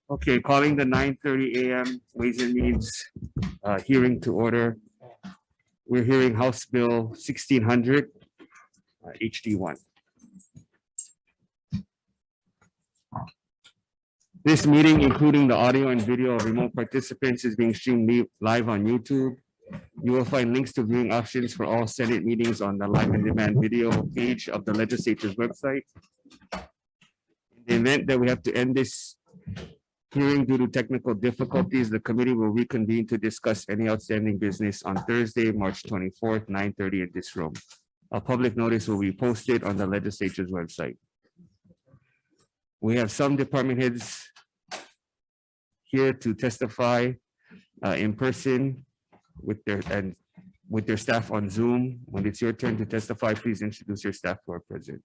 Okay, calling the 9:30 a.m. Ways and Means hearing to order. We're hearing House Bill 1600, HD1. This meeting, including the audio and video of remote participants, is being streamed live on YouTube. You will find links to viewing options for all Senate meetings on the live and demand video page of the legislature's website. In the event that we have to end this hearing due to technical difficulties, the committee will reconvene to discuss any outstanding business on Thursday, March 24th, 9:30 in this room. A public notice will be posted on the legislature's website. We have some department heads here to testify in person with their staff on Zoom. When it's your turn to testify, please introduce your staff who are present.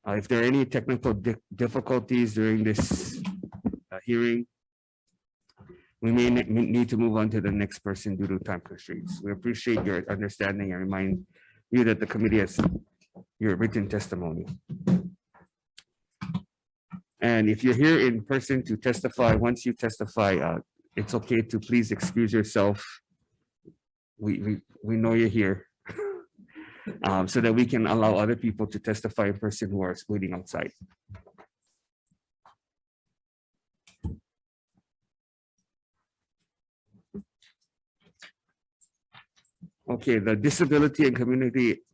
If there are any technical difficulties during this hearing, we may need to move on to the next person due to time constraints. We appreciate your understanding and remind you that the committee has your written testimony. And if you're here in person to testify, once you testify, it's okay to please excuse yourself. We know you're here. So that we can allow other people to testify in person who are waiting outside. Okay, the Disability and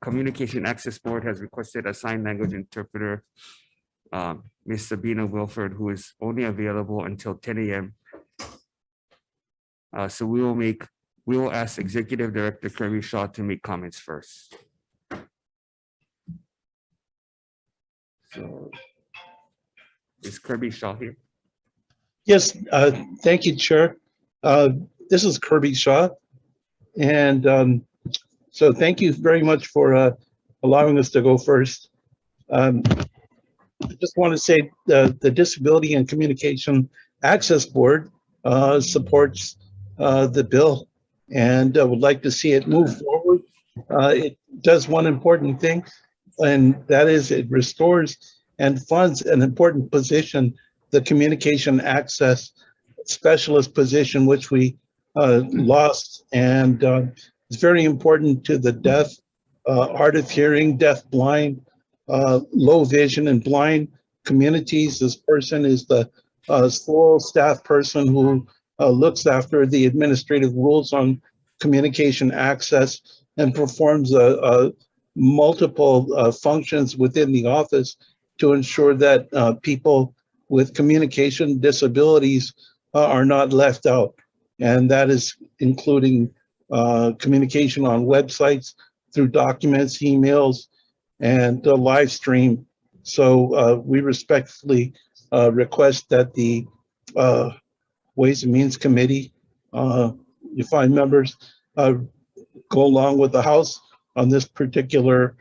Communication Access Board has requested a sign language interpreter, Ms. Sabina Wilford, who is only available until 10 a.m. So we will ask Executive Director Kirby Shaw to make comments first. So, is Kirby Shaw here? Yes, thank you, Chair. This is Kirby Shaw. And so thank you very much for allowing us to go first. I just want to say the Disability and Communication Access Board supports the bill and would like to see it move forward. It does one important thing, and that is it restores and funds an important position, the communication access specialist position, which we lost. And it's very important to the deaf, hard of hearing, deaf, blind, low vision and blind communities. This person is the sole staff person who looks after the administrative rules on communication access and performs multiple functions within the office to ensure that people with communication disabilities are not left out. And that is including communication on websites, through documents, emails, and live stream. So we respectfully request that the Ways and Means Committee, you find members, go along with the House on this particular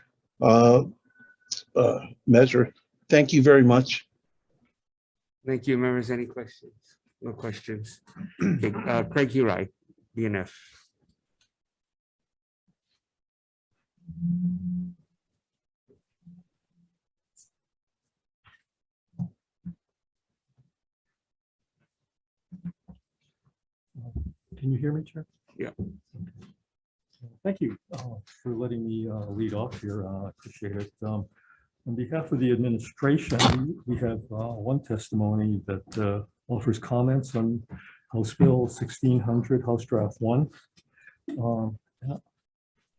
measure. Thank you very much. Thank you, members. Any questions? No questions. Okay, Craig Hurai, BNF. Can you hear me, Chair? Yeah. Thank you for letting me lead off here. I appreciate it. On behalf of the administration, we have one testimony that offers comments on House Bill 1600, House Draft 1. Even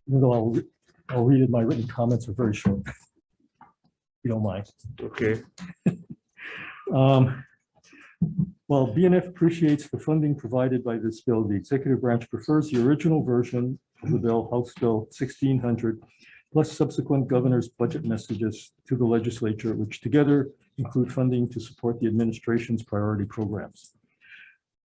though I'll read it, my written comments are very short. If you don't mind. Okay. While BNF appreciates the funding provided by this bill, the executive branch prefers the original version of the bill, House Bill 1600, plus subsequent governor's budget messages to the legislature, which together include funding to support the administration's priority programs.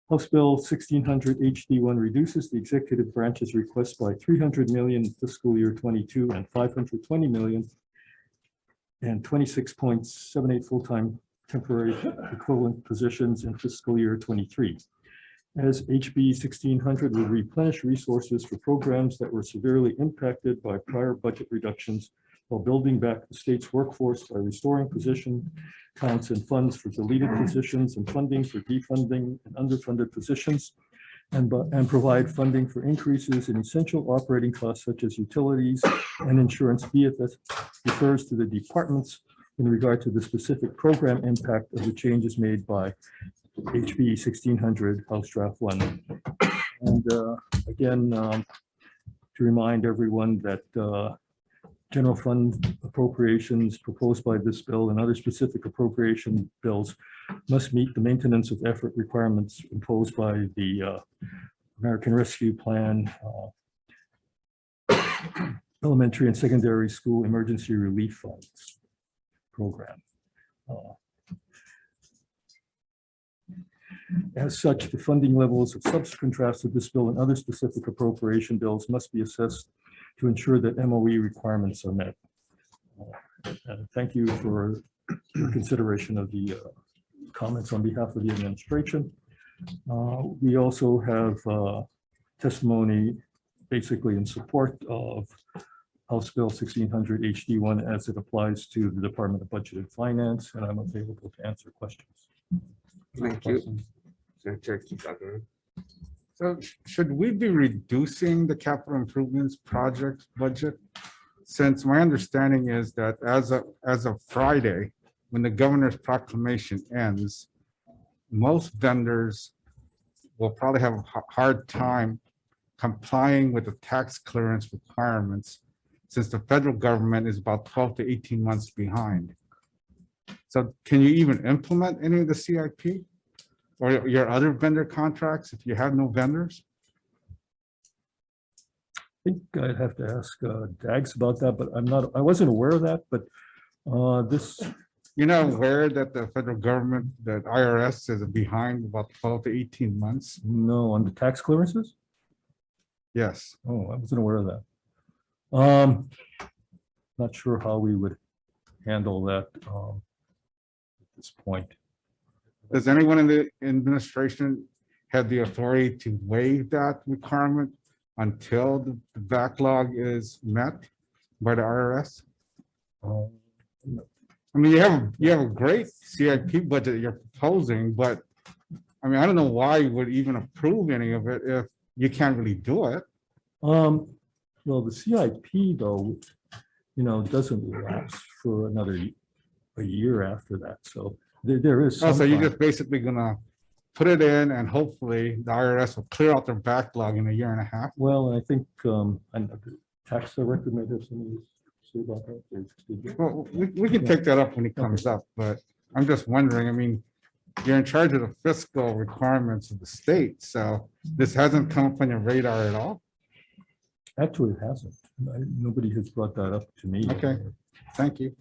House Bill 1600 HD1 reduces the executive branch's request by $300 million in fiscal year 22 and $520 million and 26.78 full-time temporary equivalent positions in fiscal year 23. As HB 1600 will replenish resources for programs that were severely impacted by prior budget reductions while building back the state's workforce by restoring position counts and funds for deleted positions and funding for defunding and underfunded positions, and provide funding for increases in essential operating costs such as utilities and insurance. BFS refers to the departments in regard to the specific program impact of the changes made by HB 1600 House Draft 1. And again, to remind everyone that general fund appropriations proposed by this bill and other specific appropriation bills must meet the maintenance of effort requirements imposed by the American Rescue Plan, Elementary and Secondary School Emergency Relief Funds program. As such, the funding levels of subsequent drafts of this bill and other specific appropriation bills must be assessed to ensure that MOE requirements are met. Thank you for your consideration of the comments on behalf of the administration. We also have testimony basically in support of House Bill 1600 HD1 as it applies to the Department of Budget and Finance, and I'm available to answer questions. Thank you. So should we be reducing the capital improvements project budget? Since my understanding is that as of Friday, when the governor's proclamation ends, most vendors will probably have a hard time complying with the tax clearance requirements, since the federal government is about 12 to 18 months behind. So can you even implement any of the CIP or your other vendor contracts if you have no vendors? I think I'd have to ask Dags about that, but I wasn't aware of that, but this. You're not aware that the federal government, that IRS is behind about 12 to 18 months? No, on the tax clearances? Yes. Oh, I wasn't aware of that. Not sure how we would handle that at this point. Does anyone in the administration have the authority to waive that requirement until the backlog is met by the IRS? I mean, you have a great CIP budget you're proposing, but I mean, I don't know why you would even approve any of it if you can't really do it. Well, the CIP though, doesn't last for a year after that. So there is. Oh, so you're just basically gonna put it in and hopefully the IRS will clear out their backlog in a year and a half. Well, I think the tax director may have something to say about that. Well, we can take that up when it comes up, but I'm just wondering, I mean, you're in charge of the fiscal requirements of the state, so this hasn't come up on your radar at all? Actually, it hasn't. Nobody has brought that up to me. Okay, thank you.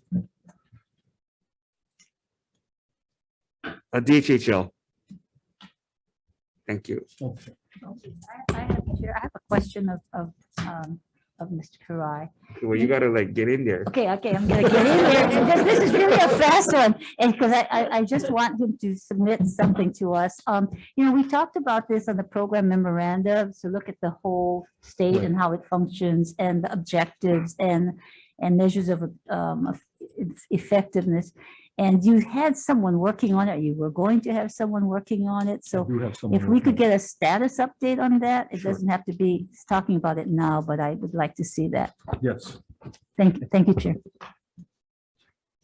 DHHL. Thank you. Okay. I have a question of Mr. Kurai. Well, you gotta like get in there. Okay, I'm gonna get in there. Because this is really a fast one, and because I just want him to submit something to us. We talked about this on the program memorandum, so look at the whole state and how it functions and the objectives and measures of effectiveness. And you had someone working on it. You were going to have someone working on it. So if we could get a status update on that, it doesn't have to be talking about it now, but I would like to see that. Yes. Thank you, Chair.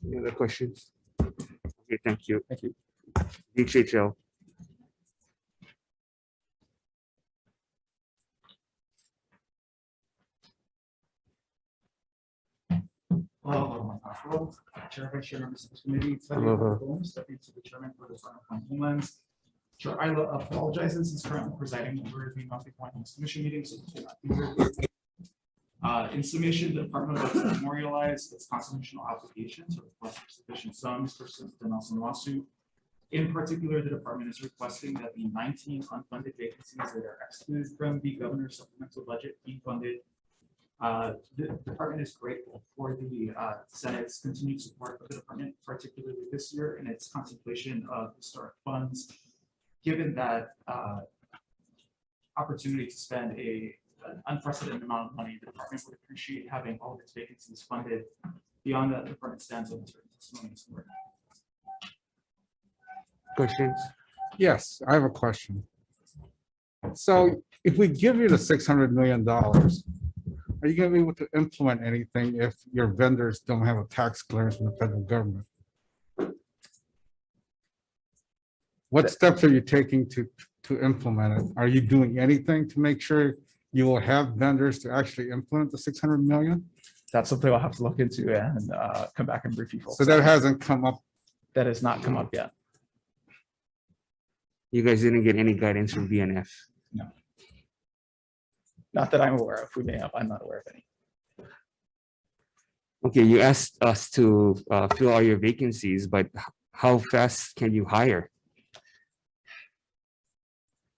Any other questions? Okay, thank you. Thank you. DHHL. Chair, Vice Chair, members of the committee, stepping to the chairman for the Department of Homelands. Chair, I apologize, this is currently presiding over the monthly Homelands Commission meeting, so it cannot be here. In summation, the department would like to memorialize its constitutional obligation to request for sufficient sums for the Nelson lawsuit. In particular, the department is requesting that the 19 unfunded vacancies that are excluded from the governor's supplemental budget be funded. The department is grateful for the Senate's continued support of the department, particularly this year in its contemplation of historic funds. Given that opportunity to spend a an unprecedented amount of money. The department would appreciate having all of its vacancies funded. Beyond that, the department stands on certain testimonies. Questions? Yes, I have a question. So if we give you the $600 million, are you gonna be able to implement anything if your vendors don't have a tax clearance from the federal government? What steps are you taking to implement it? Are you doing anything to make sure you will have vendors to actually implement the 600 million? That's something I'll have to look into and come back and brief you folks. So that hasn't come up. That has not come up yet. You guys didn't get any guidance from BNF? No. Not that I'm aware of. We may have. I'm not aware of any. Okay, you asked us to fill all your vacancies, but how fast can you hire?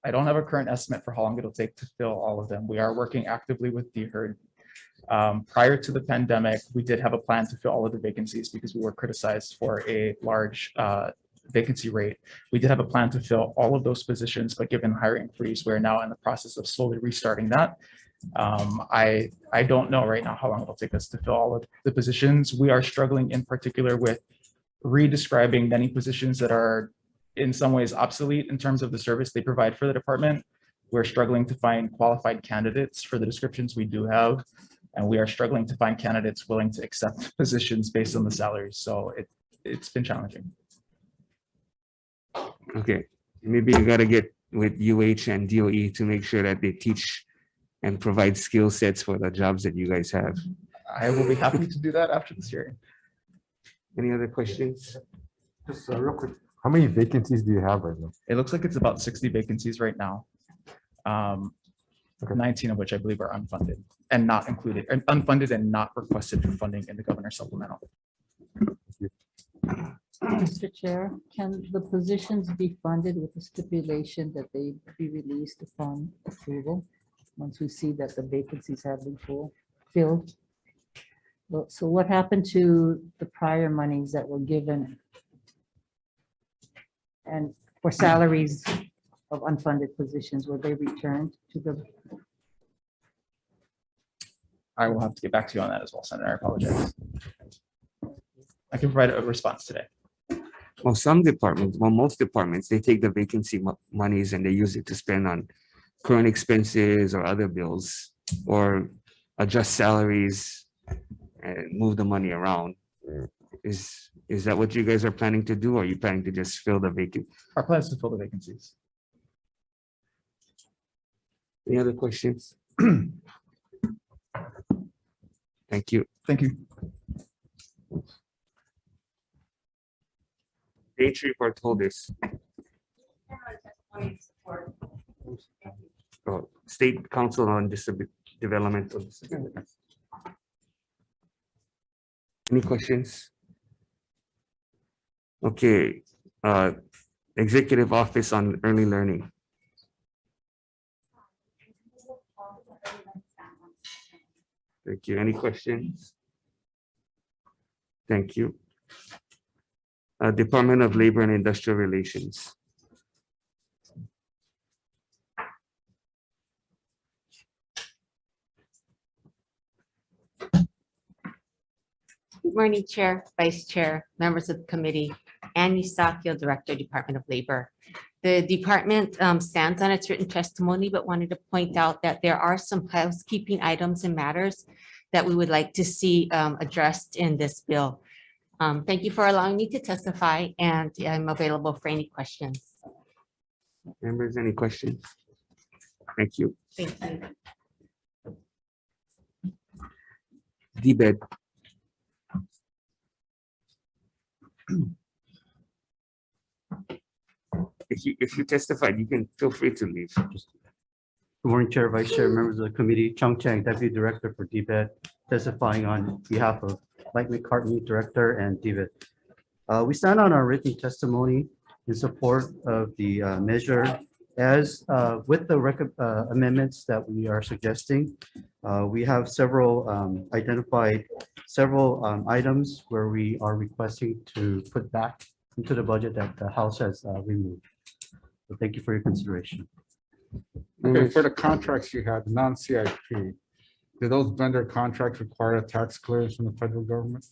I don't have a current estimate for how long it'll take to fill all of them. We are working actively with DHERD. Prior to the pandemic, we did have a plan to fill all of the vacancies because we were criticized for a large vacancy rate. We did have a plan to fill all of those positions, but given hiring freeze, we're now in the process of slowly restarting that. I don't know right now how long it'll take us to fill all of the positions. We are struggling in particular with redescribing many positions that are in some ways obsolete in terms of the service they provide for the department. We're struggling to find qualified candidates for the descriptions we do have, and we are struggling to find candidates willing to accept positions based on the salaries. So it's been challenging. Okay, maybe you gotta get with UH and DOE to make sure that they teach and provide skill sets for the jobs that you guys have. I will be happy to do that after this hearing. Any other questions? Just real quick, how many vacancies do you have right now? It looks like it's about 60 vacancies right now. 19 of which I believe are unfunded and not included, and unfunded and not requested for funding in the governor's supplemental. Mr. Chair, can the positions be funded with the stipulation that they be released upon approval once we see that the vacancies have been filled? So what happened to the prior monies that were given and for salaries of unfunded positions? Were they returned to the? I will have to get back to you on that as well, Senator. I apologize. I can provide a response today. Well, some departments, well, most departments, they take the vacancy monies and they use it to spend on current expenses or other bills or adjust salaries and move the money around. Is that what you guys are planning to do? Or are you planning to just fill the vacant? Our plan is to fill the vacancies. Any other questions? Thank you. Thank you. Page report holders. Oh, State Council on Developmental Disabilities. Any questions? Okay, Executive Office on Early Learning. Thank you. Any questions? Thank you. Department of Labor and Industrial Relations. Good morning, Chair, Vice Chair, members of the committee, Ann Eustachio, Director, Department of Labor. The department stands on its written testimony, but wanted to point out that there are some housekeeping items and matters that we would like to see addressed in this bill. Thank you for allowing me to testify, and I'm available for any questions. Members, any questions? Thank you. Thank you. DBED. If you testified, you can feel free to leave. Good morning, Chair, Vice Chair, members of the committee. Chung Chang, Deputy Director for DBED, testifying on behalf of Mike McCartney, Director, and DBED. We stand on our written testimony in support of the measure as with the amendments that we are suggesting. We have several identified several items where we are requesting to put back into the budget that the House has removed. So thank you for your consideration. Okay, for the contracts you had, non-CIP, do those vendor contracts require a tax clearance from the federal government?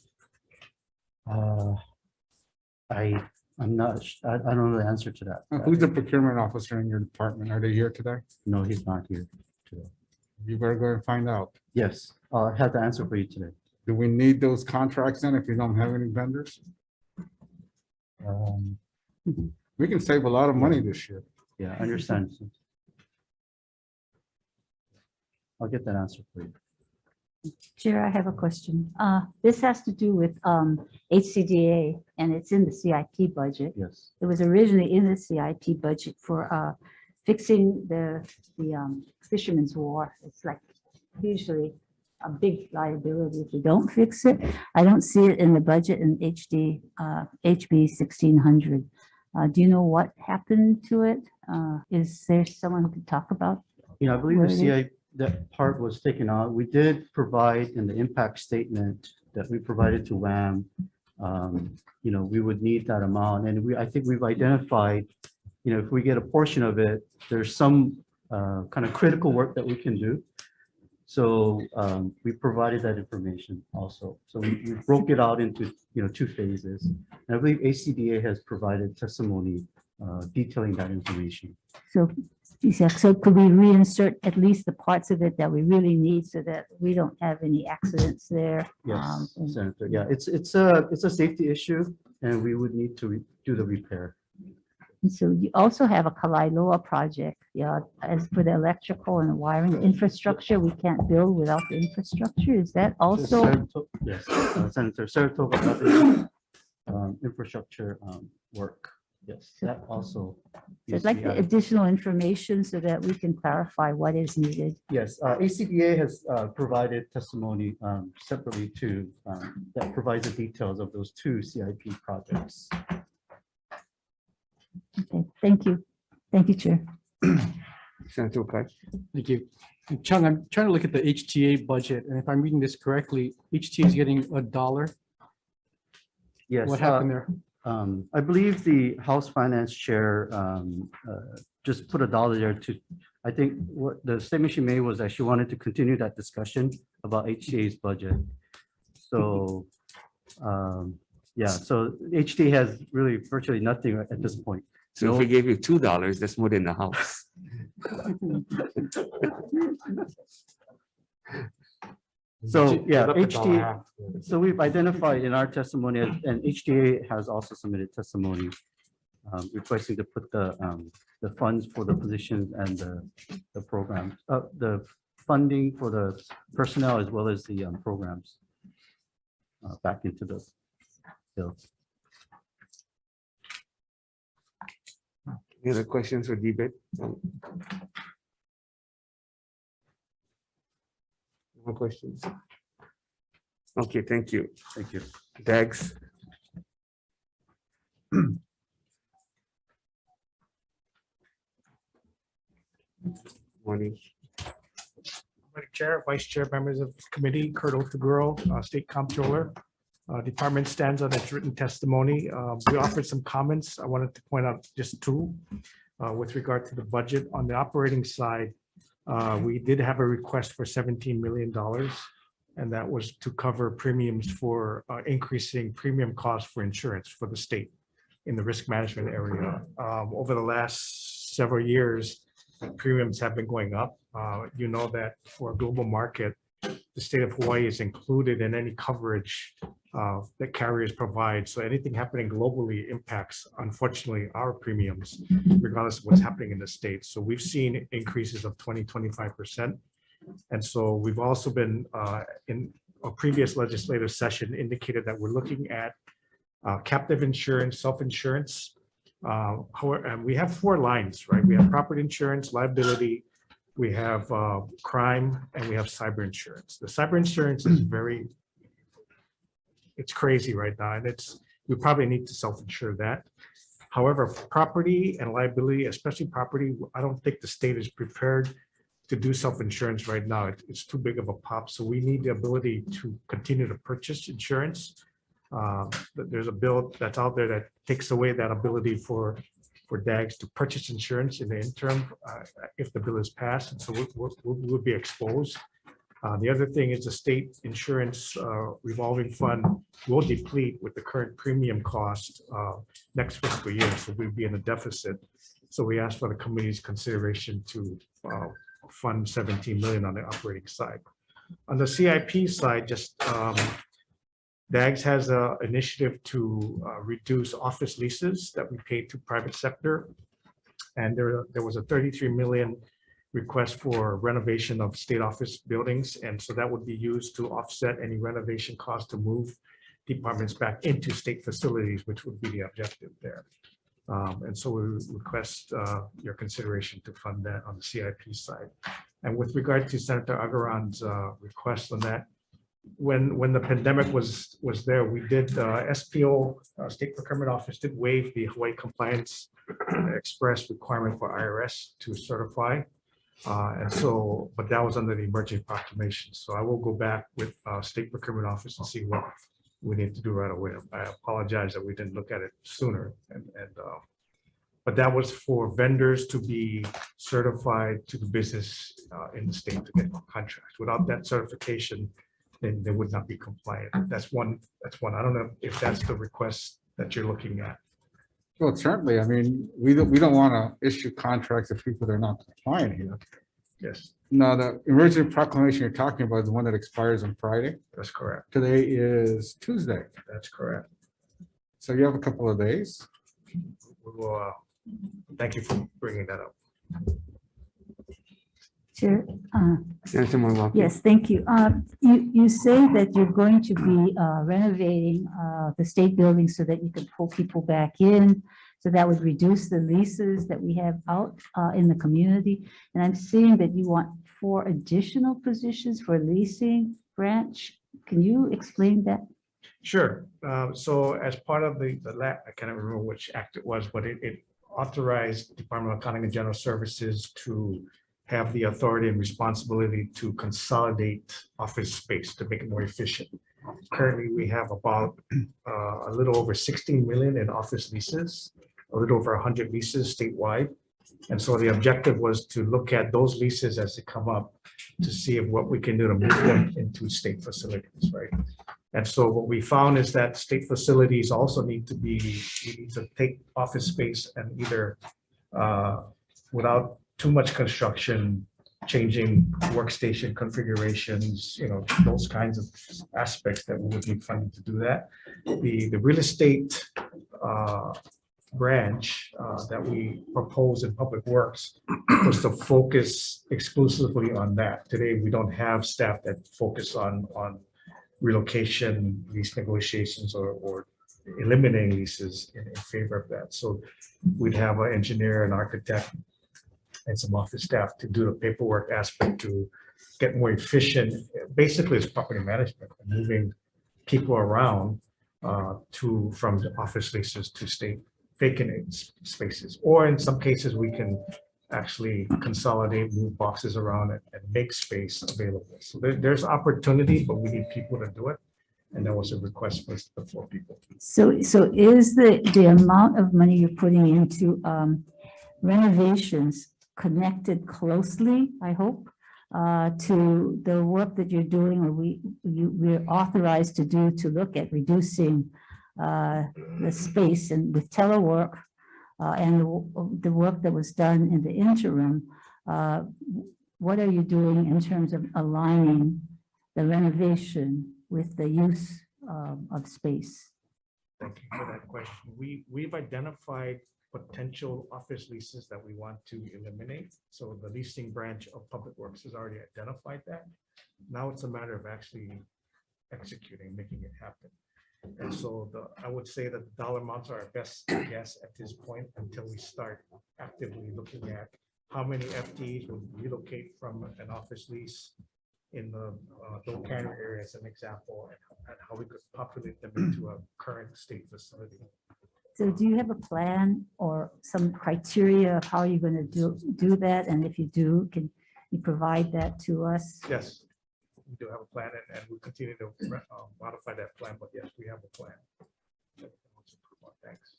I'm not, I don't know the answer to that. Who's the procurement officer in your department? Are they here today? No, he's not here today. You better go and find out. Yes, I have the answer for you today. Do we need those contracts then if you don't have any vendors? We can save a lot of money this year. Yeah, I understand. I'll get that answer for you. Chair, I have a question. This has to do with HCDA, and it's in the CIP budget. Yes. It was originally in the CIP budget for fixing the fisherman's wharf. It's like usually a big liability if we don't fix it. I don't see it in the budget in HB 1600. Do you know what happened to it? Is there someone who could talk about? You know, I believe Where the it is? CI, that part was taken out. We did provide in the impact statement that we provided to WAM. You know, we would need that amount, and I think we've identified, you know, if we get a portion of it, there's some kind of critical work that we can do. So we provided that information also. So we broke it out into, you know, 2 phases. And I believe ACDA has provided testimony detailing that information. So, so could we reinsert at least the parts of it that we really need so that we don't have any accidents there? Yes, Senator. Yeah, it's a safety issue, and we would need to do the repair. And so you also have a Kalailoa project, yeah, as for the electrical and wiring the infrastructure, we can't build without the infrastructure. Is that also? Yes, Senator, Saratoga infrastructure work. Yes, that also. So I'd like the additional information so that we can clarify what is needed. Yes, ACBA has provided testimony separately to that provides the details of those 2 CIP projects. Okay, thank you. Thank you, Chair. Senator Kai. Thank you. And Chung, I'm trying to look at the HTA budget, and if I'm reading this correctly, HTA is getting $1. Yes. What happened there? I believe the House Finance Chair just put $1 there to, I think what the statement she made was that she wanted to continue that discussion about HTA's budget. So, yeah, so HTA has really virtually nothing at this point. So if we gave you $2, that's more than the house. So, yeah, HTA, so we've identified in our testimony, and HTA has also submitted testimony requesting to put the funds for the positions and the program, the funding for the personnel as well as the programs back into the bill. Any other questions or debate? More questions? Okay, thank you. Thank you. Dags. Morning. Madam Chair, Vice Chair, members of the committee, Kurt Otaguro, State Comptroller. Department stands on its written testimony. We offered some comments. I wanted to point out just 2 with regard to the budget. On the operating side, we did have a request for $17 million, and that was to cover premiums for increasing premium costs for insurance for the state in the risk management area. Over the last several years, premiums have been going up. You know that for a global market, the state of Hawaii is included in any coverage that carriers provide. So anything happening globally impacts, unfortunately, our premiums, regardless of what's happening in the state. So we've seen increases of 20–25%. And so we've also been in a previous legislative session indicated that we're looking at captive insurance, self-insurance. And we have 4 lines, right? We have property insurance, liability, we have crime, and we have cyber insurance. The cyber insurance is it's crazy right now, and we probably need to self-insure that. However, property and liability, especially property, I don't think the state is prepared to do self-insurance right now. It's too big of a pop. So we need the ability to continue to purchase insurance. There's a bill that's out there that takes away that ability for for DAGs to purchase insurance in the interim if the bill is passed, and so we'll be exposed. The other thing is the state insurance revolving fund will deplete with the current premium cost next fiscal year, so we'll be in a deficit. So we asked for the committee's consideration to fund 17 million on the operating side. On the CIP side, just DAGS has an initiative to reduce office leases that we pay to private sector. And there was a 33 million request for renovation of state office buildings. And so that would be used to offset any renovation costs to move departments back into state facilities, which would be the objective there. And so we request your consideration to fund that on the CIP side. And with regard to Senator Agaran's request on that, when the pandemic was there, we did SPO, State Procurement Office did waive the Hawaii Compliance Express requirement for IRS to certify. And so, but that was under the emergency proclamation. So I will go back with State Procurement Office and see what we need to do right away. I apologize that we didn't look at it sooner. But that was for vendors to be certified to the business in the state to get contracts. Without that certification, then they would not be compliant. That's one. I don't know if that's the request that you're looking at. Well, certainly. I mean, we don't want to issue contracts to people that are not compliant here. Yes, Now, the emergency proclamation you're talking about is the one that expires on Friday. that's correct. Today is Tuesday. That's correct. So you have a couple of days. We will, thank you for bringing that up. Chair, Senator Moiwaki. yes, thank you. You say that you're going to be renovating the state building so that you can pull people back in. So that would reduce the leases that we have out in the community. And I'm seeing that you want 4 additional positions for leasing branch. Can you explain that? Sure. So as part of I can't remember which act it was, but it authorized Department of Accounting and General Services to have the authority and responsibility to consolidate office space to make it more efficient. Currently, we have about a little over 16 million in office leases, a little over 100 leases statewide. And so the objective was to look at those leases as they come up to see what we can do to move them into state facilities, right? And so what we found is that state facilities also need to take office space and either without too much construction, changing workstation configurations, those kinds of aspects that we would need funding to do that. The real estate branch that we propose in Public Works was to focus exclusively on that. Today, we don't have staff that focus on relocation, lease negotiations, or eliminating leases in favor of that. So we'd have an engineer, an architect, and some office staff to do the paperwork aspect to get more efficient. Basically, it's property management, moving people around from the office leases to state vacant spaces. Or in some cases, we can actually consolidate, move boxes around and make space available. So there's opportunity, but we need people to do it. And that was a request for the 4 people. So is the amount of money you're putting into renovations connected closely, I hope, to the work that you're doing, or we're authorized to do to look at reducing the space and with telework and the work that was done in the interim? What are you doing in terms of aligning the renovation with the use of space? Thank you for that question. We've identified potential office leases that we want to eliminate. So the leasing branch of Public Works has already identified that. Now it's a matter of actually executing, making it happen. And so I would say that the dollar amounts are our best guess at this point until we start actively looking at how many FTEs would relocate from an office lease in the Dole Canyon area as an example, and how we could populate them into a current state facility. So do you have a plan or some criteria of how you're going to do that? And if you do, can you provide that to us? Yes, we do have a plan, and we continue to modify that plan, but yes, we have a plan. Thanks.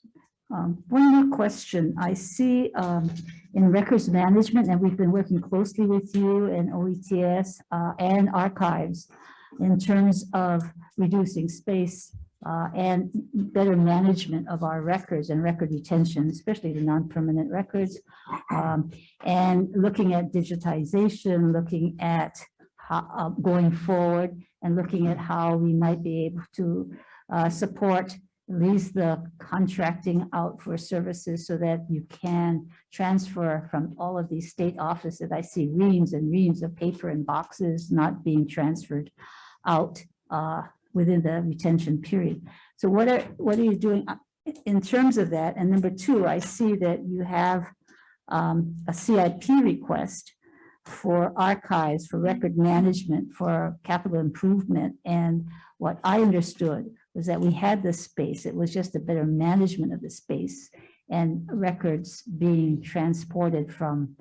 One more question. I see in records management, and we've been working closely with you and OETS and archives in terms of reducing space and better management of our records and record retention, especially the non-permanent records, and looking at digitization, looking at how, going forward, and looking at how we might be able to support at least the contracting out for services so that you can transfer from all of these state offices. I see reams and reams of paper and boxes not being transferred out within the retention period. So what are you doing in terms of that? And number two, I see that you have a CIP request for archives, for record management, for capital improvement. And what I understood was that we had this space. It was just a better management of the space and records being transported from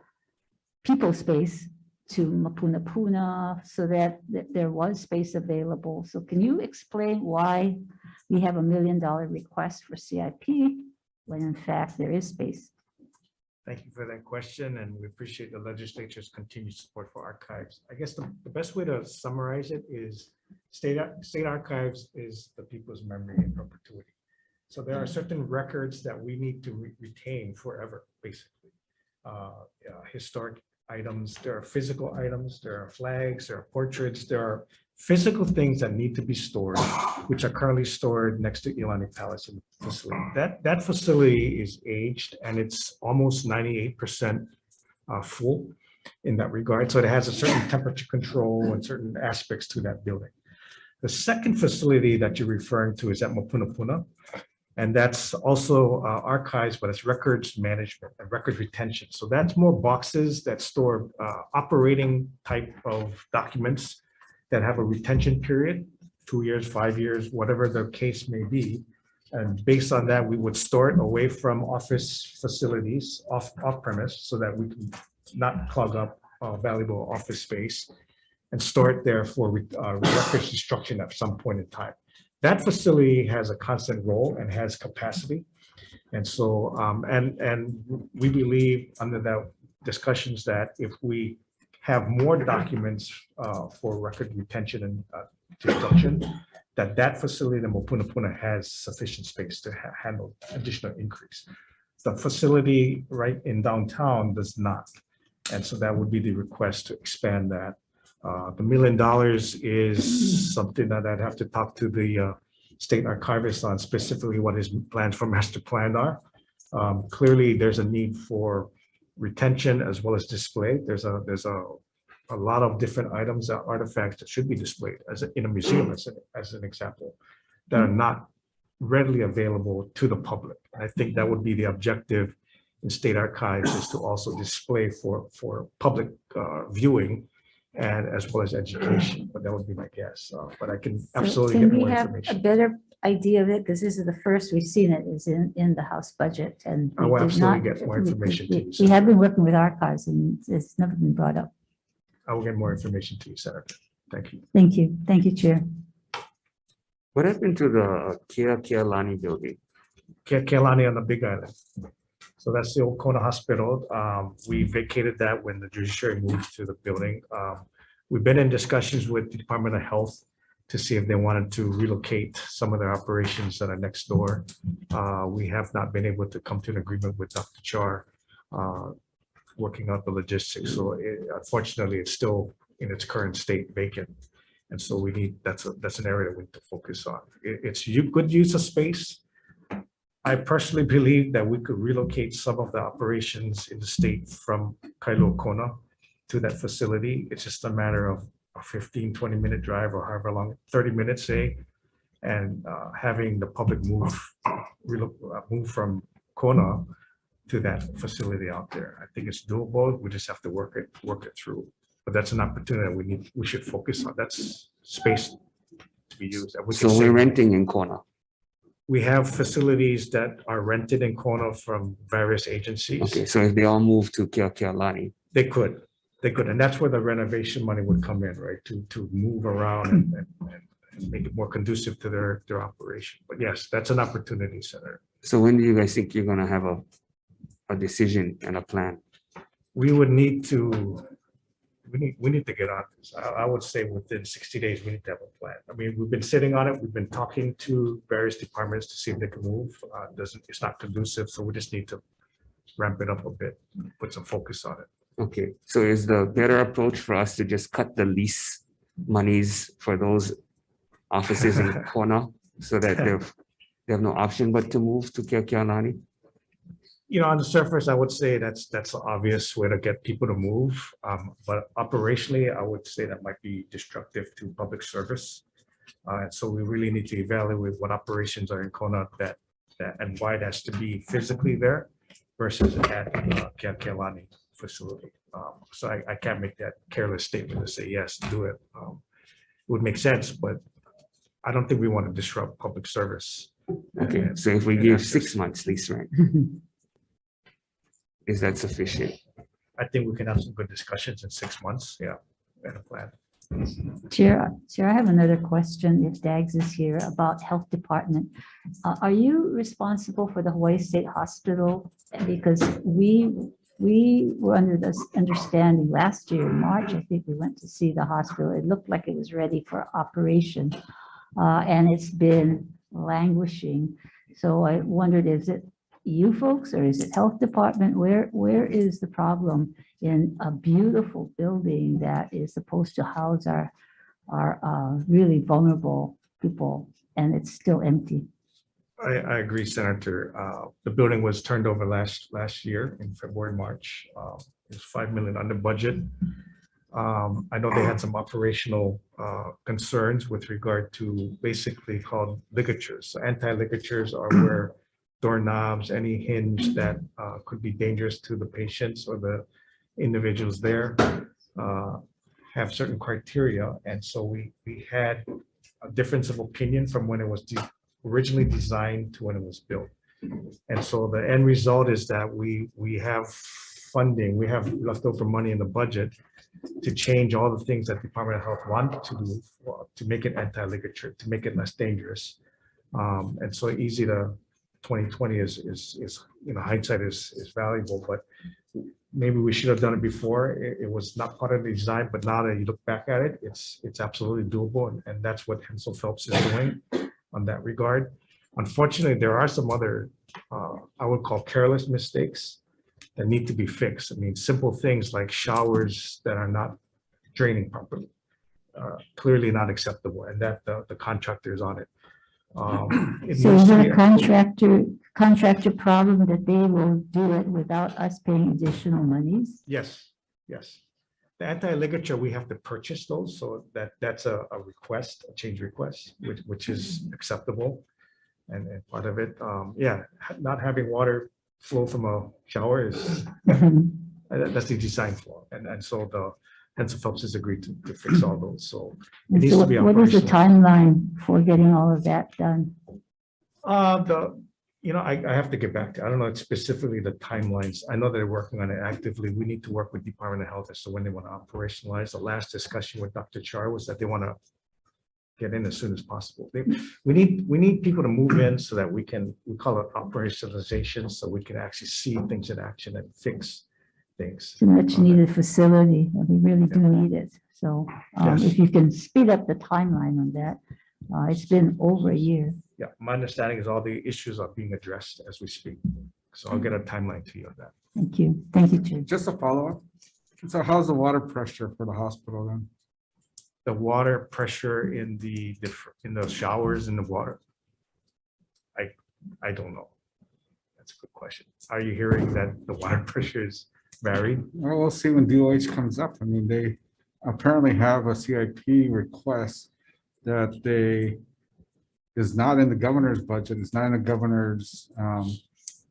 people space to Mapunapuna so that there was space available. So can you explain why we have $1 million request for CIP when in fact there is space? Thank you for that question, and we appreciate the legislature's continued support for archives. I guess the best way to summarize it is state archives is the people's memory in perpetuity. So there are certain records that we need to retain forever, basically. Historic items, there are physical items, there are flags, there are portraits, there are physical things that need to be stored, which are currently stored next to Lani Palace in the facility. That facility is aged and it's almost 98% full in that regard. So it has a certain temperature control and certain aspects to that building. The second facility that you're referring to is at Mapunapuna. And that's also archives, but it's records management and records retention. So that's more boxes that store operating type of documents that have a retention period, 2 years, 5 years, whatever the case may be. And based on that, we would store it away from office facilities off premise so that we can not clog up valuable office space and store it there for records destruction at some point in time. That facility has a constant role and has capacity. And so, and we believe under the discussions that if we have more documents for record retention and destruction, that facility in Mapunapuna has sufficient space to handle additional increase. The facility right in downtown does not. And so that would be the request to expand that. The $1 million is something that I'd have to talk to the state archivist on specifically what his plans for master plan are. Clearly, there's a need for retention as well as display. There's a lot of different items, artifacts that should be displayed in a museum, as an example, that are not readily available to the public. I think that would be the objective in state archives, is to also display for public viewing and as well as education, but that would be my guess. But I can absolutely get more information. Can we have a better idea of it? Because this is the first we've seen it is in the House budget, and I will absolutely get more information to you. We have been working with archives and it's never been brought up. I will get more information to you, Senator. Thank you. Thank you. Thank you, Chair. What happened to the Kewalo building? Kewalo on the Big Island. So that's the old Kona Hospital. We vacated that when the judiciary moved to the building. We've been in discussions with the Department of Health to see if they wanted to relocate some of their operations that are next door. We have not been able to come to an agreement with Dr. Char, working out the logistics. So unfortunately, it's still in its current state vacant. And so we need, that's an area that we need to focus on. It's good use of space. I personally believe that we could relocate some of the operations in the state from Kailua Kona to that facility. It's just a matter of a 15, 20-minute drive or however long, 30 minutes, say, and having the public move from Kona to that facility out there. I think it's doable. We just have to work it through. But that's an opportunity we should focus on. That's space to be used. So we're renting in Kona. We have facilities that are rented in Kona from various agencies. Okay, so if they all move to Kewalo, they could, and that's where the renovation money would come in, right? To move around and make it more conducive to their operation. But yes, that's an opportunity, Senator. So when do you guys think you're gonna have a decision and a plan? We would need to, we need to get on this. I would say within 60 days, we need to have a plan. I mean, we've been sitting on it. We've been talking to various departments to see if they can move. It's not conducive, so we just need to ramp it up a bit, put some focus on it. Okay, so is the better approach for us to just cut the lease monies for those offices in Kona so that they have no option but to move to Keakealani? You know, on the surface, I would say that's the obvious way to get people to move. But operationally, I would say that might be destructive to public service. And so we really need to evaluate what operations are in Kona that and why it has to be physically there versus at Keakealani facility. So I can't make that careless statement to say, yes, do it. It would make sense, but I don't think we want to disrupt public service. Okay, so if we give 6 months lease rent, is that sufficient? I think we can have some good discussions in 6 months. Yeah, and a plan. Chair, I have another question if Dags is here about health department. Are you responsible for the Hawaii State Hospital? Because we were under this understanding last year in March, I think we went to see the hospital. It looked like it was ready for operation and it's been languishing. So I wondered, is it you folks or is it health department? Where is the problem in a beautiful building that is supposed to house our really vulnerable people and it's still empty? I agree, Senator. The building was turned over last year in February, March. It was $5 million under budget. I know they had some operational concerns with regard to basically called ligatures. So anti-ligatures are where doorknobs, any hinge that could be dangerous to the patients or the individuals there have certain criteria. And so we had a difference of opinion from when it was originally designed to when it was built. And so the end result is that we have funding, we have leftover money in the budget to change all the things that Department of Health wanted to do to make it anti-ligature, to make it less dangerous. And so easy to 2020 is you know, hindsight is valuable, but maybe we should have done it before. It was not part of the design, but now that you look back at it, it's absolutely doable. And that's what Hensel Phelps is doing on that regard. Unfortunately, there are some other, I would call careless mistakes that need to be fixed. I mean, simple things like showers that are not draining properly, clearly not acceptable, and that the contractor is on it. So is it a contractor problem that they will do it without us paying additional monies? Yes, yes. The anti-ligature, we have to purchase those, so that's a request, a change request, which is acceptable. And part of it, yeah, not having water flow from a shower is, that's the design flaw. And so the Hensel Phelps has agreed to fix all those, so it needs to be what is the operational. timeline for getting all of that done? You know, I have to get back to, I don't know specifically the timelines. I know they're working on it actively. We need to work with Department of Health as to when they want to operationalize. The last discussion with Dr. Char was that they want to get in as soon as possible. We need people to move in so that we call it operationalization, so we can actually see things in action and fix things. It's a much needed facility, and we really do need it. So Yes. if you can speed up the timeline on that, it's been over a year. Yeah, my understanding is all the issues are being addressed as we speak. So I'll get a timeline to you on that. Thank you. Thank you, Chair. Just a follow-up. So how's the water pressure for the hospital then? The water pressure in the showers in the water. I don't know. That's a good question. Are you hearing that the water pressure is varied? Well, we'll see when DOH comes up. I mean, they apparently have a CIP request that is not in the governor's budget. It's not in the governor's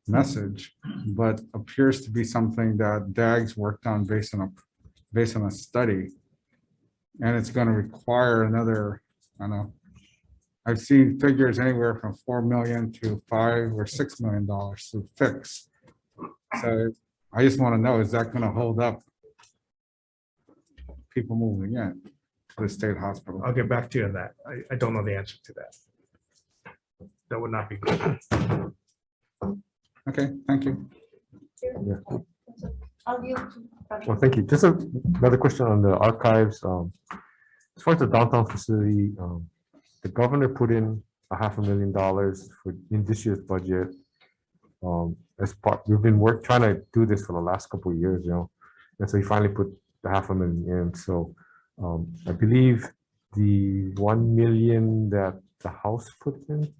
message, but appears to be something that DAG's worked on based on a study. And it's going to require another, I don't know, I've seen figures anywhere from 4 million to $5 or $6 million to fix. So I just want to know, is that going to hold up people moving in to the state hospital? I'll get back to you on that. I don't know the answer to that. That would not be good. Okay, thank you. Well, thank you. Just another question on the archives. As far as the downtown facility, the governor put in $500,000 in this year's budget. As part, we've been trying to do this for the last couple of years, and so he finally put the $500,000 in. So I believe the 1 million that the House put in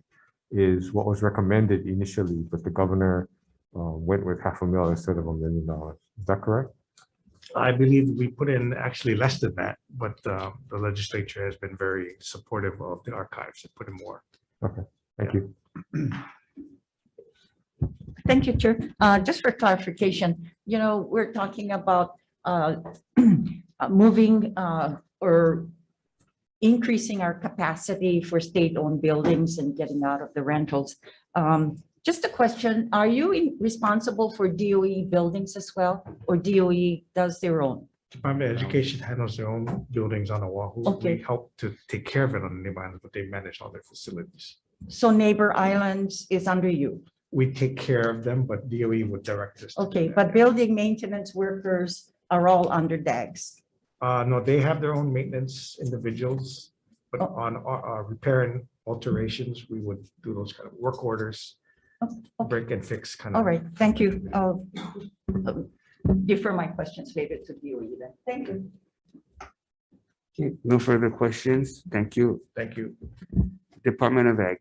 is what was recommended initially, but the governor went with $500,000 instead of $1 million. Is that correct? I believe we put in actually less than that, but the legislature has been very supportive of the archives and put in more. Okay, thank you. Thank you, Chair. Just for clarification, we're talking about moving or increasing our capacity for state-owned buildings and getting out of the rentals. Just a question, are you responsible for DOE buildings as well, or DOE does their own? Department of Education handles their own buildings on Oahu. Okay. We help to take care of it on the neighbor islands, but they manage all their facilities. So Neighbor Islands is under you? We take care of them, but DOE would direct us. to do Okay, that. but building maintenance workers are all under DAGs? No, they have their own maintenance individuals, but Oh. on repair and alterations, we would do those kind of work orders, break and fix kind of. All right, thank you. I'll defer my questions later to DOE then. Thank you. Okay, no further questions. Thank you. Thank you. Department of Ag.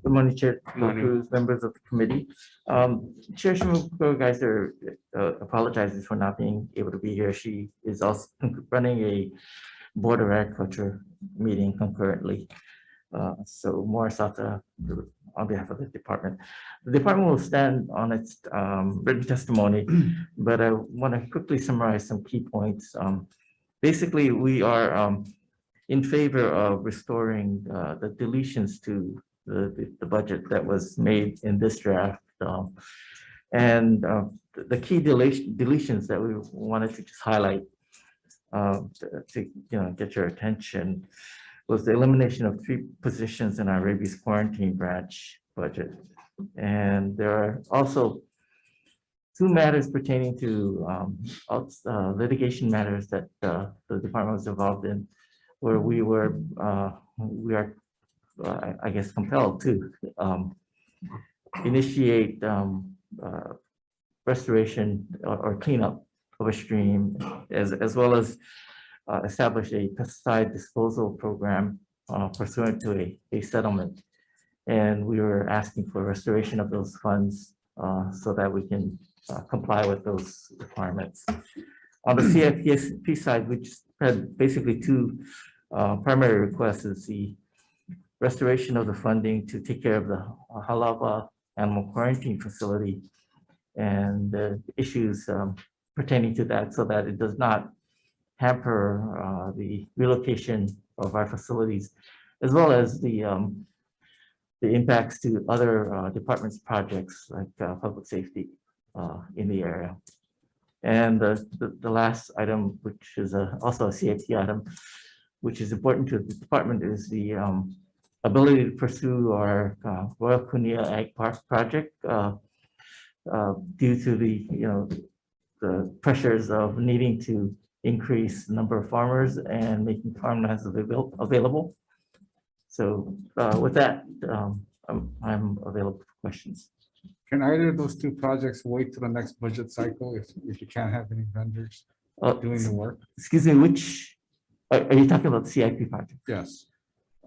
Good morning, Chair, Morning. Cruz, members of the committee. Chair Shimogeiser apologizes for not being able to be here. She is also running a Board of Agriculture meeting concurrently. So more Sata on behalf of the department. The department will stand on its written testimony, but I want to quickly summarize some key points. Basically, we are in favor of restoring the deletions to the budget that was made in this draft. And the key deletions that we wanted to just highlight to get your attention was the elimination of 3 positions in our rabies quarantine branch budget. And there are also 2 matters pertaining to litigation matters that the department was involved in, where we are I guess compelled to initiate restoration or cleanup of a stream, as well as establish a pesticide disposal program pursuant to a settlement. And we were asking for restoration of those funds so that we can comply with those requirements. On the CIP side, we just had basically 2 primary requests: is the restoration of the funding to take care of the Halawa animal quarantine facility and the issues pertaining to that, so that it does not hamper the relocation of our facilities, as well as the impacts to other departments' projects like public safety in the area. And the last item, which is also a CIT item, which is important to the department, is the ability to pursue our Royal Kunia Ag Park project due to the pressures of needing to increase the number of farmers and making farmlands available. So with that, I'm available for questions. Can either of those 2 projects wait till the next budget cycle if you can't have any vendors doing the work? Excuse me, which, are you talking about the CIP project? Yes.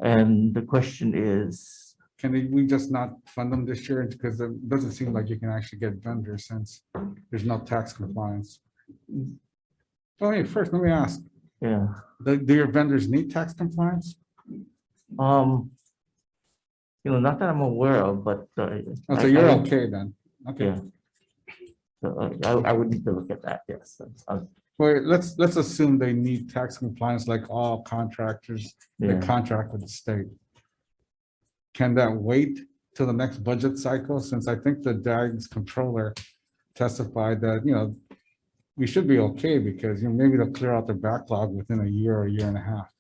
And the question is, can we just not fund them this year? Because it doesn't seem like you can actually get vendors since there's no tax compliance. Well, hey, first, let me ask. Yeah. Do your vendors need tax compliance? Not that I'm aware of, but. So you're okay then? Okay. Yeah. So, I would need to look at that, yes. Well, let's assume they need tax compliance like all contractors that contract with the state. Can that wait till the next budget cycle? Since I think the DAG's controller testified that, we should be okay because, maybe they'll clear out their backlog within a year or a year and a half.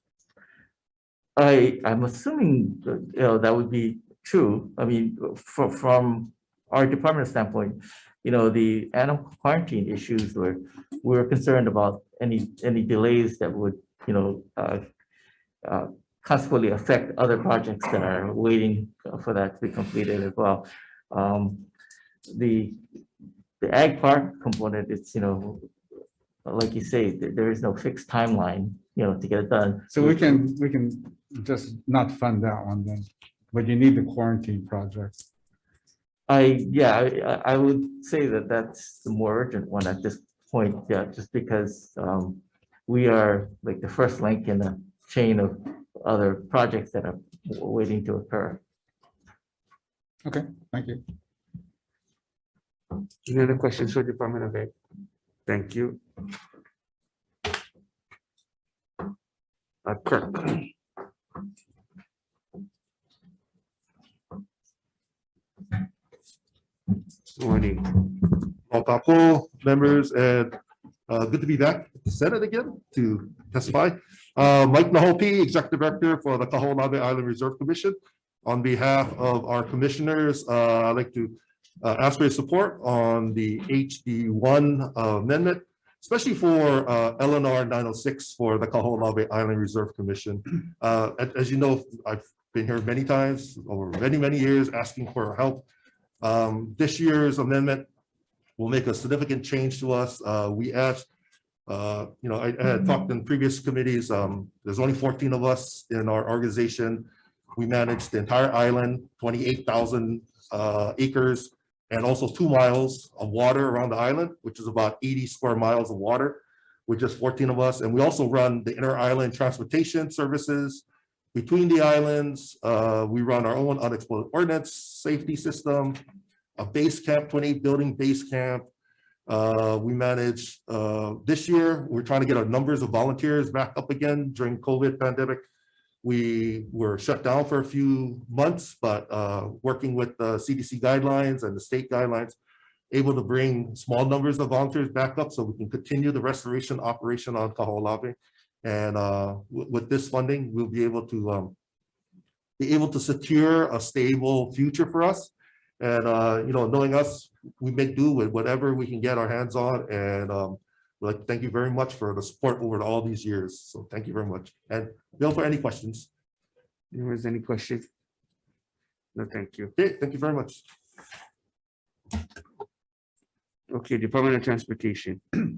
I'm assuming, that would be true. I mean, from our department standpoint, the animal quarantine issues we're concerned about any delays that would, consequently affect other projects that are waiting for that to be completed as well. The ag park component, it's, like you say, there is no fixed timeline, to get it done. So we can just not fund that one then, but you need the quarantine project. I would say that that's the more urgent one at this point, just because we are like the first link in the chain of other projects that are waiting to occur. Okay, thank you. Any other questions for Department of Ag? Thank you. Kirk. Morning. Tahoe members, and good to be back at the Senate again to testify. Mike Nahopi, Executive Director for the Tahoe Navi Island Reserve Commission. On behalf of our commissioners, I'd like to ask for your support on the HD1 amendment, especially for LNR 906 for the Tahoe Navi Island Reserve Commission. As you know, I've been here many times over many, many years asking for help. This year's amendment will make a significant change to us. We asked, I had talked in previous committees, there's only 14 of us in our organization. We manage the entire island, 28,000 acres, and also 2 miles of water around the island, which is about 80 square miles of water, with just 14 of us. And we also run the inter island transportation services between the islands. We run our own unexploded ordnance safety system, a base camp, 28 building base camp. We manage, this year, we're trying to get our numbers of volunteers back up again during COVID pandemic. We were shut down for a few months, but working with the CDC guidelines and the state guidelines, able to bring small numbers of volunteers back up so we can continue the restoration operation on Kaho'olawe. And with this funding, we'll be able to secure a stable future for us. And knowing us, we make do with whatever we can get our hands on. And we'd like to thank you very much for the support over all these years. So thank you very much. And Bill, for any questions. If there's any questions? No, thank you. Okay, thank you very much. Okay, Department of Transportation. Good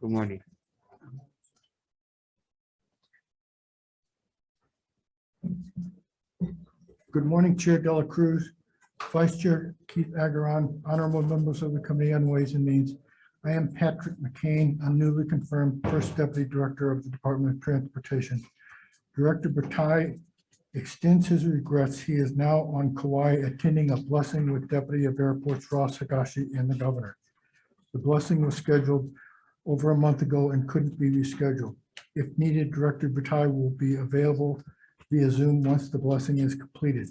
morning. Good morning, Chair Dela Cruz, Vice Chair Keith Agaron, honorable members of the Committee on Ways and Means. I am Patrick McCain, a newly confirmed First Deputy Director of the Department of Transportation. Director Bertai extends his regrets. He is now on Kauai attending a blessing with Deputy of Airports Ross Higashi and the Governor. The blessing was scheduled over a month ago and couldn't be rescheduled. If needed, Director Bertai will be available via Zoom once the blessing is completed.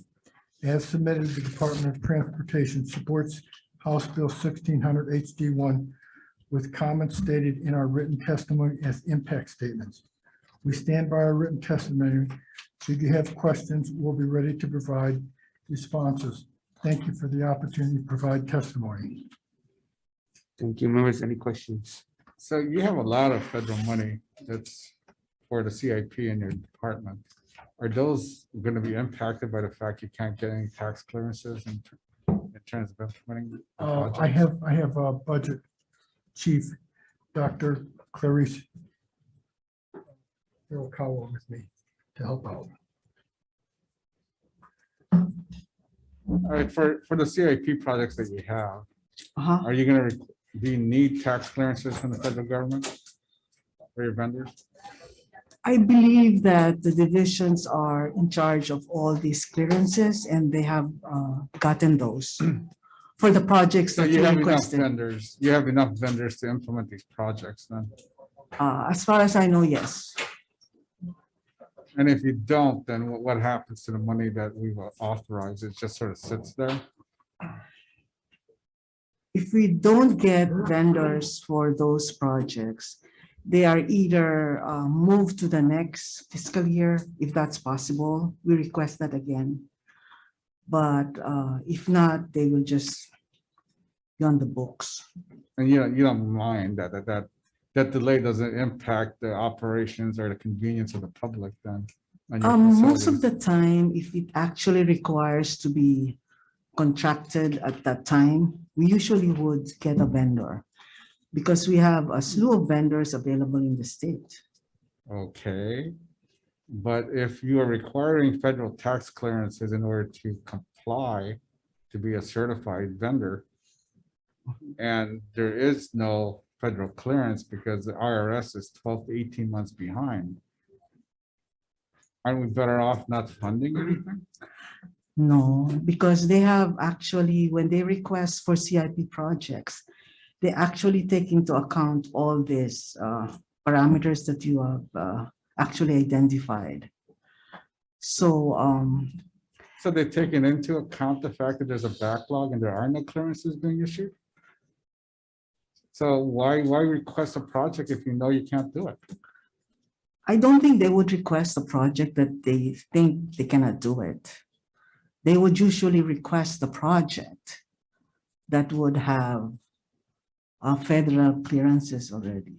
As submitted, the Department of Transportation supports House Bill 1600 HD1 with comments stated in our written testimony as impact statements. We stand by our written testimony. Should you have questions, we'll be ready to provide responses. Thank you for the opportunity to provide testimony. Thank you. Members, any questions? So you have a lot of federal money that's for the CIP in your department. Are those going to be impacted by the fact you can't get any tax clearances in terms of implementing? I have a budget chief, Dr. Clarice Kewalo with me to help out. All right, for the CIP projects that you have, are you going to need tax clearances from the federal government for your vendors? I believe that the divisions are in charge of all these clearances and they have gotten those for the projects So that you you have enough requested. vendors, you have enough vendors to implement these projects then? As far as I know, yes. And if you don't, then what happens to the money that we've authorized? It just sort of sits there? if we don't get vendors for those projects, they are either moved to the next fiscal year, if that's possible. We request that again. But if not, they will just be on the books. And you don't mind that delay doesn't impact the operations or the convenience of the public then? on your Most of facilities? the time, if it actually requires to be contracted at that time, we usually would get a vendor because we have a slew of vendors available in the state. Okay, but if you are requiring federal tax clearances in order to comply to be a certified vendor, and there is no federal clearance because the IRS is 12 to 18 months behind, aren't we better off not funding anything? No, because they have actually, when they request for CIP projects, they actually take into account all these parameters that you have actually identified. So, So they've taken into account the fact that there's a backlog and there are no clearances being issued? So why request a project if you know you can't do it? I don't think they would request a project that they think they cannot do it. They would usually request a project that would have federal clearances already.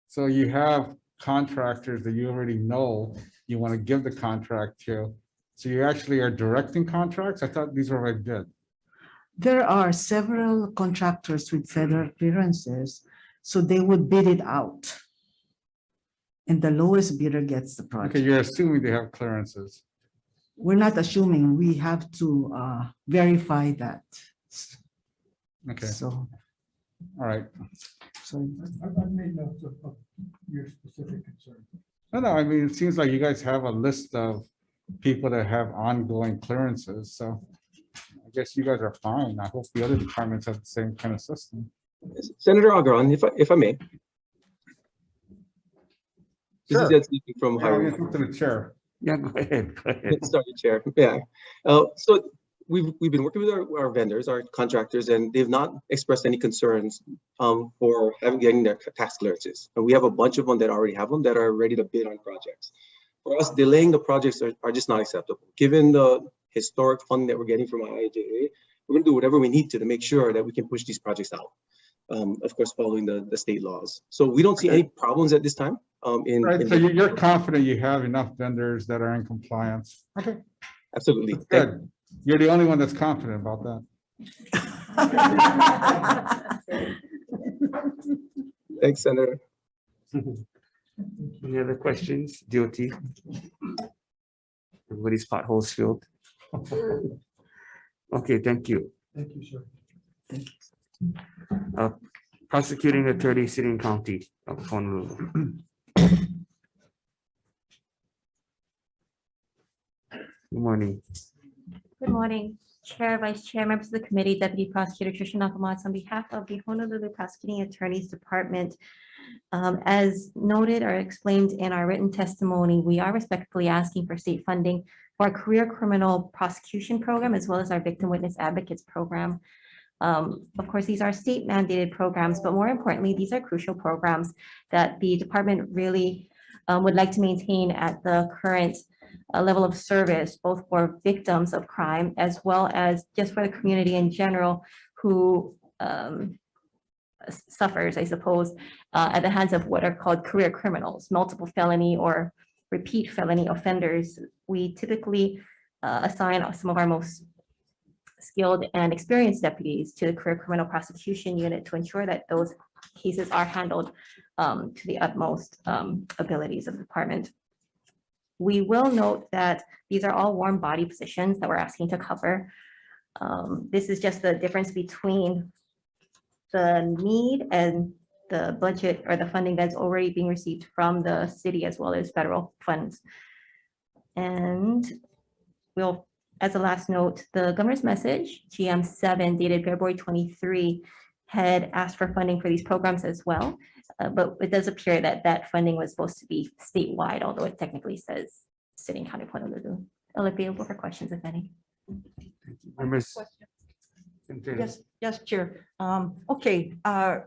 So you have contractors that you already know you want to give the contract to. So you actually are directing contracts? I thought these were already bid. There are several contractors with federal clearances, so they would bid it out. And the lowest bidder gets the project. Okay, you're assuming they have clearances. We're not assuming, we have to verify that. Okay, So, all right. so I've made notes of your specific concern. No, I mean, it seems like you guys have a list of people that have ongoing clearances, so I guess you guys are fine. I hope the other departments have the same kind of system. Senator Agron, if I may. This is Sure. Ed speaking from Yeah, Hawaii. I'll get to the chair. Yeah, go ahead, go ahead. Sorry, Chair. Yeah. So we've been working with our vendors, our contractors, and they've not expressed any concerns for getting their tax clearances. And we have a bunch of them that already have them that are ready to bid on projects. For us, delaying the projects are just not acceptable. Given the historic funding that we're getting from IIJA, we're going to do whatever we need to make sure that we can push these projects out. Of course, following the state laws. So we don't see any problems at this time. Right, so you're confident you have enough vendors that are in compliance? Okay. Absolutely. Good. You're the only one that's confident about that. Thanks, Senator. Any other questions, DOT? Everybody's potholes filled. Okay, thank you. Thank you, sir. Prosecuting Attorney, City and County of Honolulu. Good morning. Good morning, Chair, Vice Chair, members of the committee, Deputy Prosecutor Tricia Nakamatsu on behalf of the Honolulu Prosecuting Attorney's Department. As noted or explained in our written testimony, we are respectfully asking for state funding for our career criminal prosecution program, as well as our victim witness advocates program. Of course, these are state mandated programs, but more importantly, these are crucial programs that the department really would like to maintain at the current level of service, both for victims of crime, as well as just for the community in general who suffers, I suppose, at the hands of what are called career criminals, multiple felony or repeat felony offenders. We typically assign some of our most skilled and experienced deputies to the career criminal prosecution unit to ensure that those cases are handled to the utmost abilities of the department. We will note that these are all warm body positions that we're asking to cover. This is just the difference between the need and the budget or the funding that's already being received from the city as well as federal funds. And we'll, as a last note, the governor's message, GM 7 dated February 23, had asked for funding for these programs as well. But it does appear that that funding was supposed to be statewide, although it technically says City and County of Honolulu. I'll be available for questions if any. Members, Yes, Chair. Okay,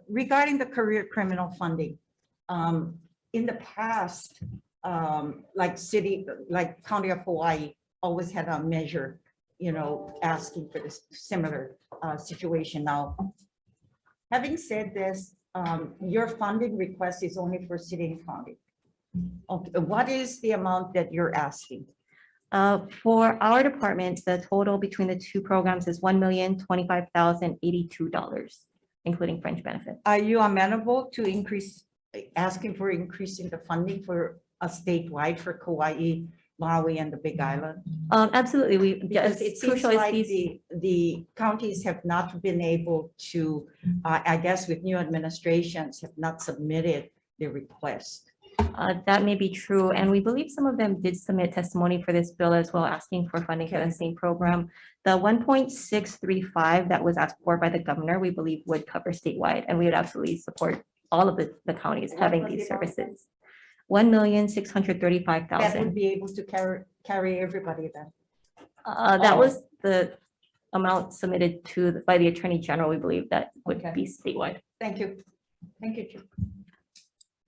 regarding the career criminal funding, in the past, like County of Hawaii always had a measure, asking for this similar situation. Now, having said this, your funding request is only for city and county. Okay, what is the amount that you're asking? For our department, the total between the two programs is $1,025,082, including fringe benefits. Are you amenable to asking for increasing the funding for a statewide for Kauai, Maui, and the Big Island? Absolutely. Because it seems like the counties have not been able to, I guess with new administrations, have not submitted their request. That may be true, and we believe some of them did submit testimony for this bill as well, asking for funding for the same program. The 1.635 that was asked for by the governor, we believe would cover statewide, and we would absolutely support all of the counties having these services. $1,635,000. That would be able to carry everybody then. That was the amount submitted by the Attorney General. We believe that would be statewide. Thank you. Thank you, Chair.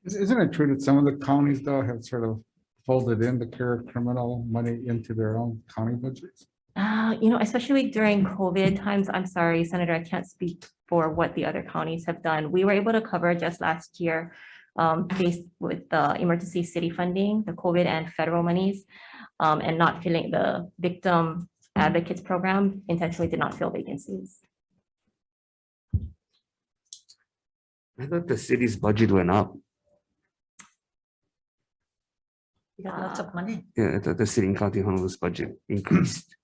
Isn't it true that some of the counties though have sort of folded in the career criminal money into their own county budgets? Especially during COVID times, I'm sorry, Senator, I can't speak for what the other counties have done. We were able to cover just last year, based with the emergency city funding, the COVID and federal monies, and not filling the victim advocates program intentionally did not fill vacancies. I thought the city's budget went up. You got lots of money. Yeah, I thought the city and county Honolulu's budget increased.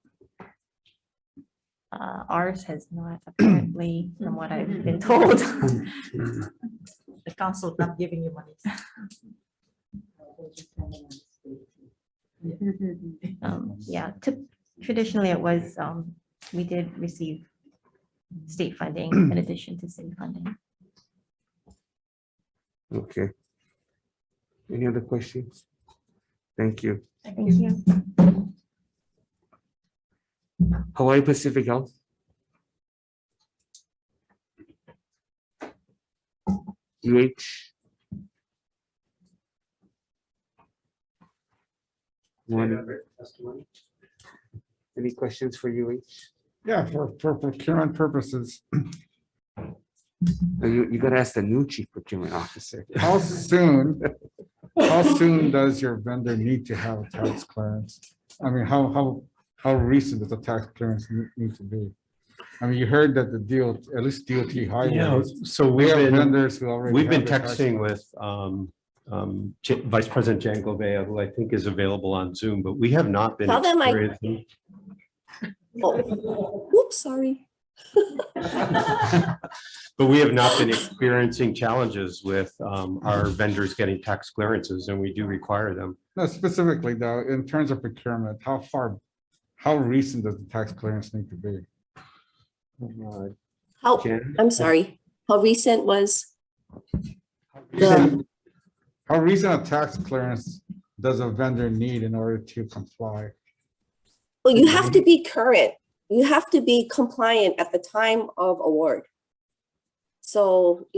Ours has not, apparently, from what I've been told. The council not giving you money. Yeah, traditionally it was, we did receive state funding in addition to city funding. Okay. Any other questions? Thank you. Thank you. Hawaii Pacific Health. Any questions for Yeah, for procurement purposes. You gotta ask the new chief procurement officer. How soon does your vendor need to have a tax clearance? I mean, how recent does the tax clearance need to be? I mean, you heard that the deal, at least DOT highways. So we have vendors who already. We've been have their tax texting with Vice President Jan Govea, who I think is available on Zoom, but we have not been. Tell them experiencing- Oops, sorry. But we have not been experiencing challenges with our vendors getting tax clearances, and we do require them. No, specifically though, in terms of procurement, how recent does the tax clearance need to be? I'm sorry, how recent was? How recent a tax clearance does a vendor need in order to comply? Well, you have to be current. You have to be compliant at the time of award. So,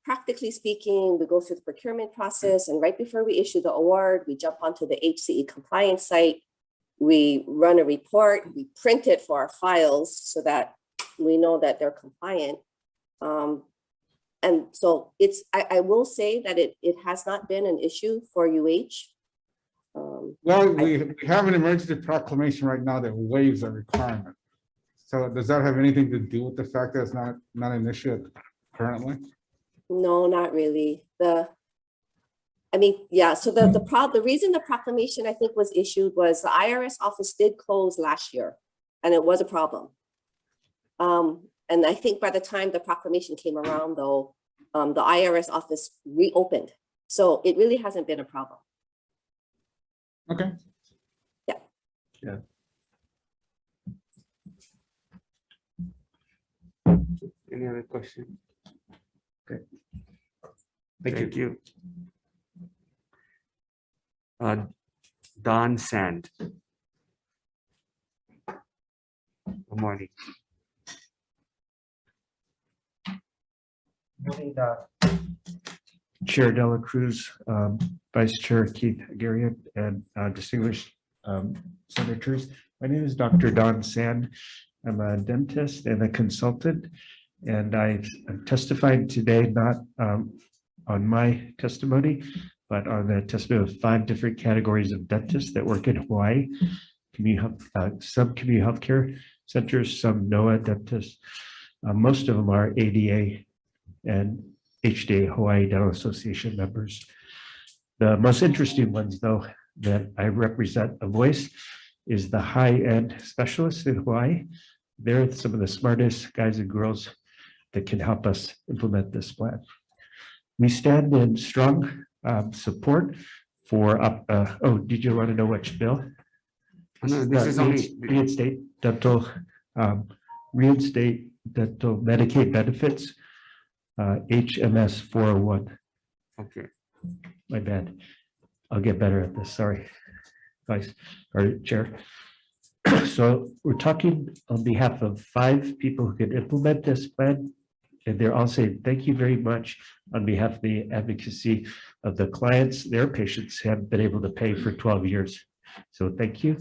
practically speaking, we go through the procurement process, and right before we issue the award, we jump onto the HCE compliance site. We run a report, we print it for our files so that we know that they're compliant. And so I will say that it has not been an issue for UH. Well, we have an emergency proclamation right now that waives a requirement. So does that have anything to do with the fact that it's not an issue currently? No, not really. So the reason the proclamation I think was issued was the IRS office did close last year, and it was a problem. And I think by the time the proclamation came around, though, the IRS office reopened. So it really hasn't been a problem. Okay. Yeah. Yeah. Any other questions? Okay. Thank you. Don Sand. Good morning. Morning, Chair Dela Cruz, Vice Chair Keith Garrett, and distinguished senators. My name is Dr. Don Sand. I'm a dentist and a consultant, and I'm testifying today not on my testimony, but on the testimony of 5 different categories of dentists that work in Hawaii, some community healthcare centers, some NOAA dentists. Most of them are ADA and HDA, Hawaii Dental Association members. The most interesting ones, though, that I represent a voice is the high-end specialists in Hawaii. They're some of the smartest guys and girls that can help us implement this plan. We stand in strong support for, did you want to know which bill? No, this is only reinstate dental Medicaid benefits, HMS 401. Okay. My bad. I'll get better at this. Sorry, Vice or Chair. So we're talking on behalf of 5 people who can implement this plan. And they're all saying, thank you very much on behalf of the advocacy of the clients. Their patients have been able to pay for 12 years. So thank you.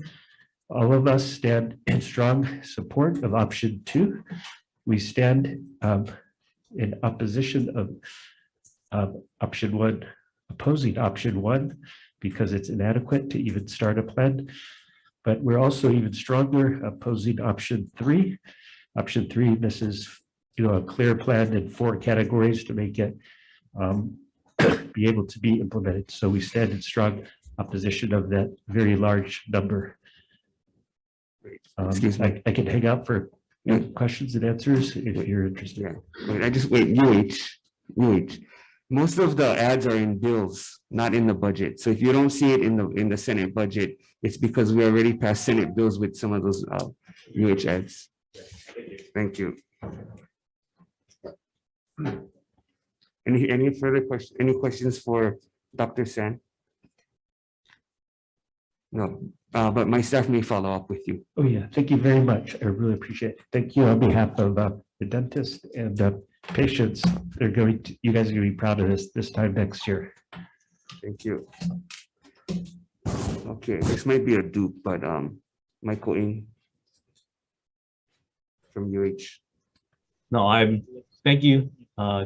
All of us stand in strong support of option 2. We stand in opposition of option 1, opposing option 1, because it's inadequate to even start a plan. But we're also even stronger opposing option 3. Option 3, this is a clear plan in 4 categories to make it be able to be implemented. So we stand in strong opposition of that very large number. Excuse me. I can hang out for questions and answers if you're interested. Yeah. Wait, UH. Most of the ads are in bills, not in the budget. So if you don't see it in the Senate budget, it's because we already passed Senate bills with some of those UH ads. Thank you. Any further questions? Any questions for Dr. San? No, but my staff may follow up with you. Oh yeah, thank you very much. I really appreciate it. Thank you on behalf of the dentist and the patients. You guys are going to be proud of this time next year. Thank you. Okay, this might be a dupe, but Michael Ng from UH. No, thank you,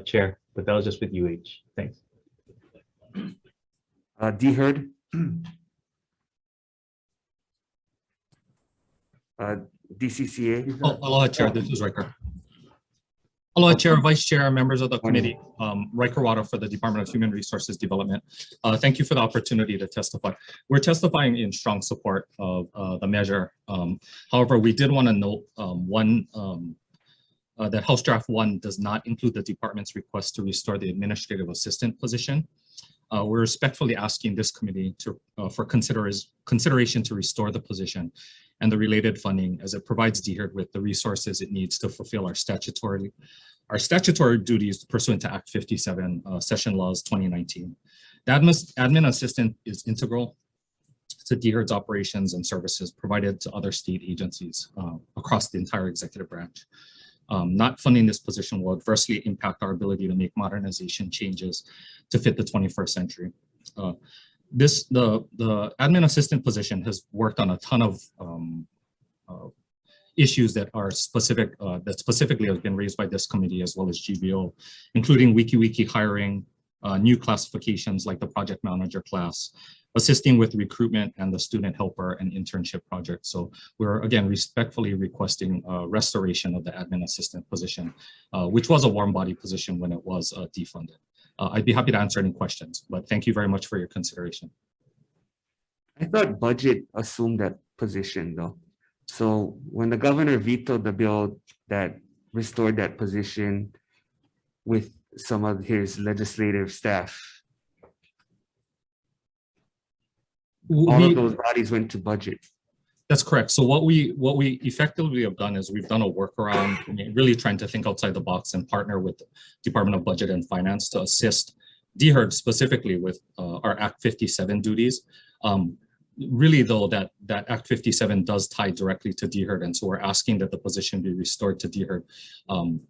Chair, but that was just with UH. Thanks. D Hurd. DCCA. Aloha, Chair. This is Riker. Aloha, Chair, Vice Chair, members of the committee. Riker Wada for the Department of Human Resources Development. Thank you for the opportunity to testify. We're testifying in strong support of the measure. However, we did want to note that House Draft 1 does not include the department's request to restore the administrative assistant position. We're respectfully asking this committee for consideration to restore the position and the related funding, as it provides DHERD with the resources it needs to fulfill our statutory duties pursuant to Act 57, Session Laws 2019. The admin assistant is integral to DHERD's operations and services provided to other state agencies across the entire executive branch. Not funding this position will adversely impact our ability to make modernization changes to fit the 21st century. The admin assistant position has worked on a ton of issues that are specifically have been raised by this committee as well as GBO, including wiki hiring, new classifications like the project manager class, assisting with recruitment and the student helper and internship project. So we're again respectfully requesting restoration of the admin assistant position, which was a warm body position when it was defunded. I'd be happy to answer any questions, but thank you very much for your consideration. I thought budget assumed that position though. So when the governor vetoed the bill that restored that position with some of his legislative staff, all of those bodies went to budget. That's correct. So what we effectively have done is we've done a workaround, really trying to think outside the box and partner with the Department of Budget and Finance to assist DHERD specifically with our Act 57 duties. really though, that Act 57 does tie directly to DHERD. And so we're asking that the position be restored to DHERD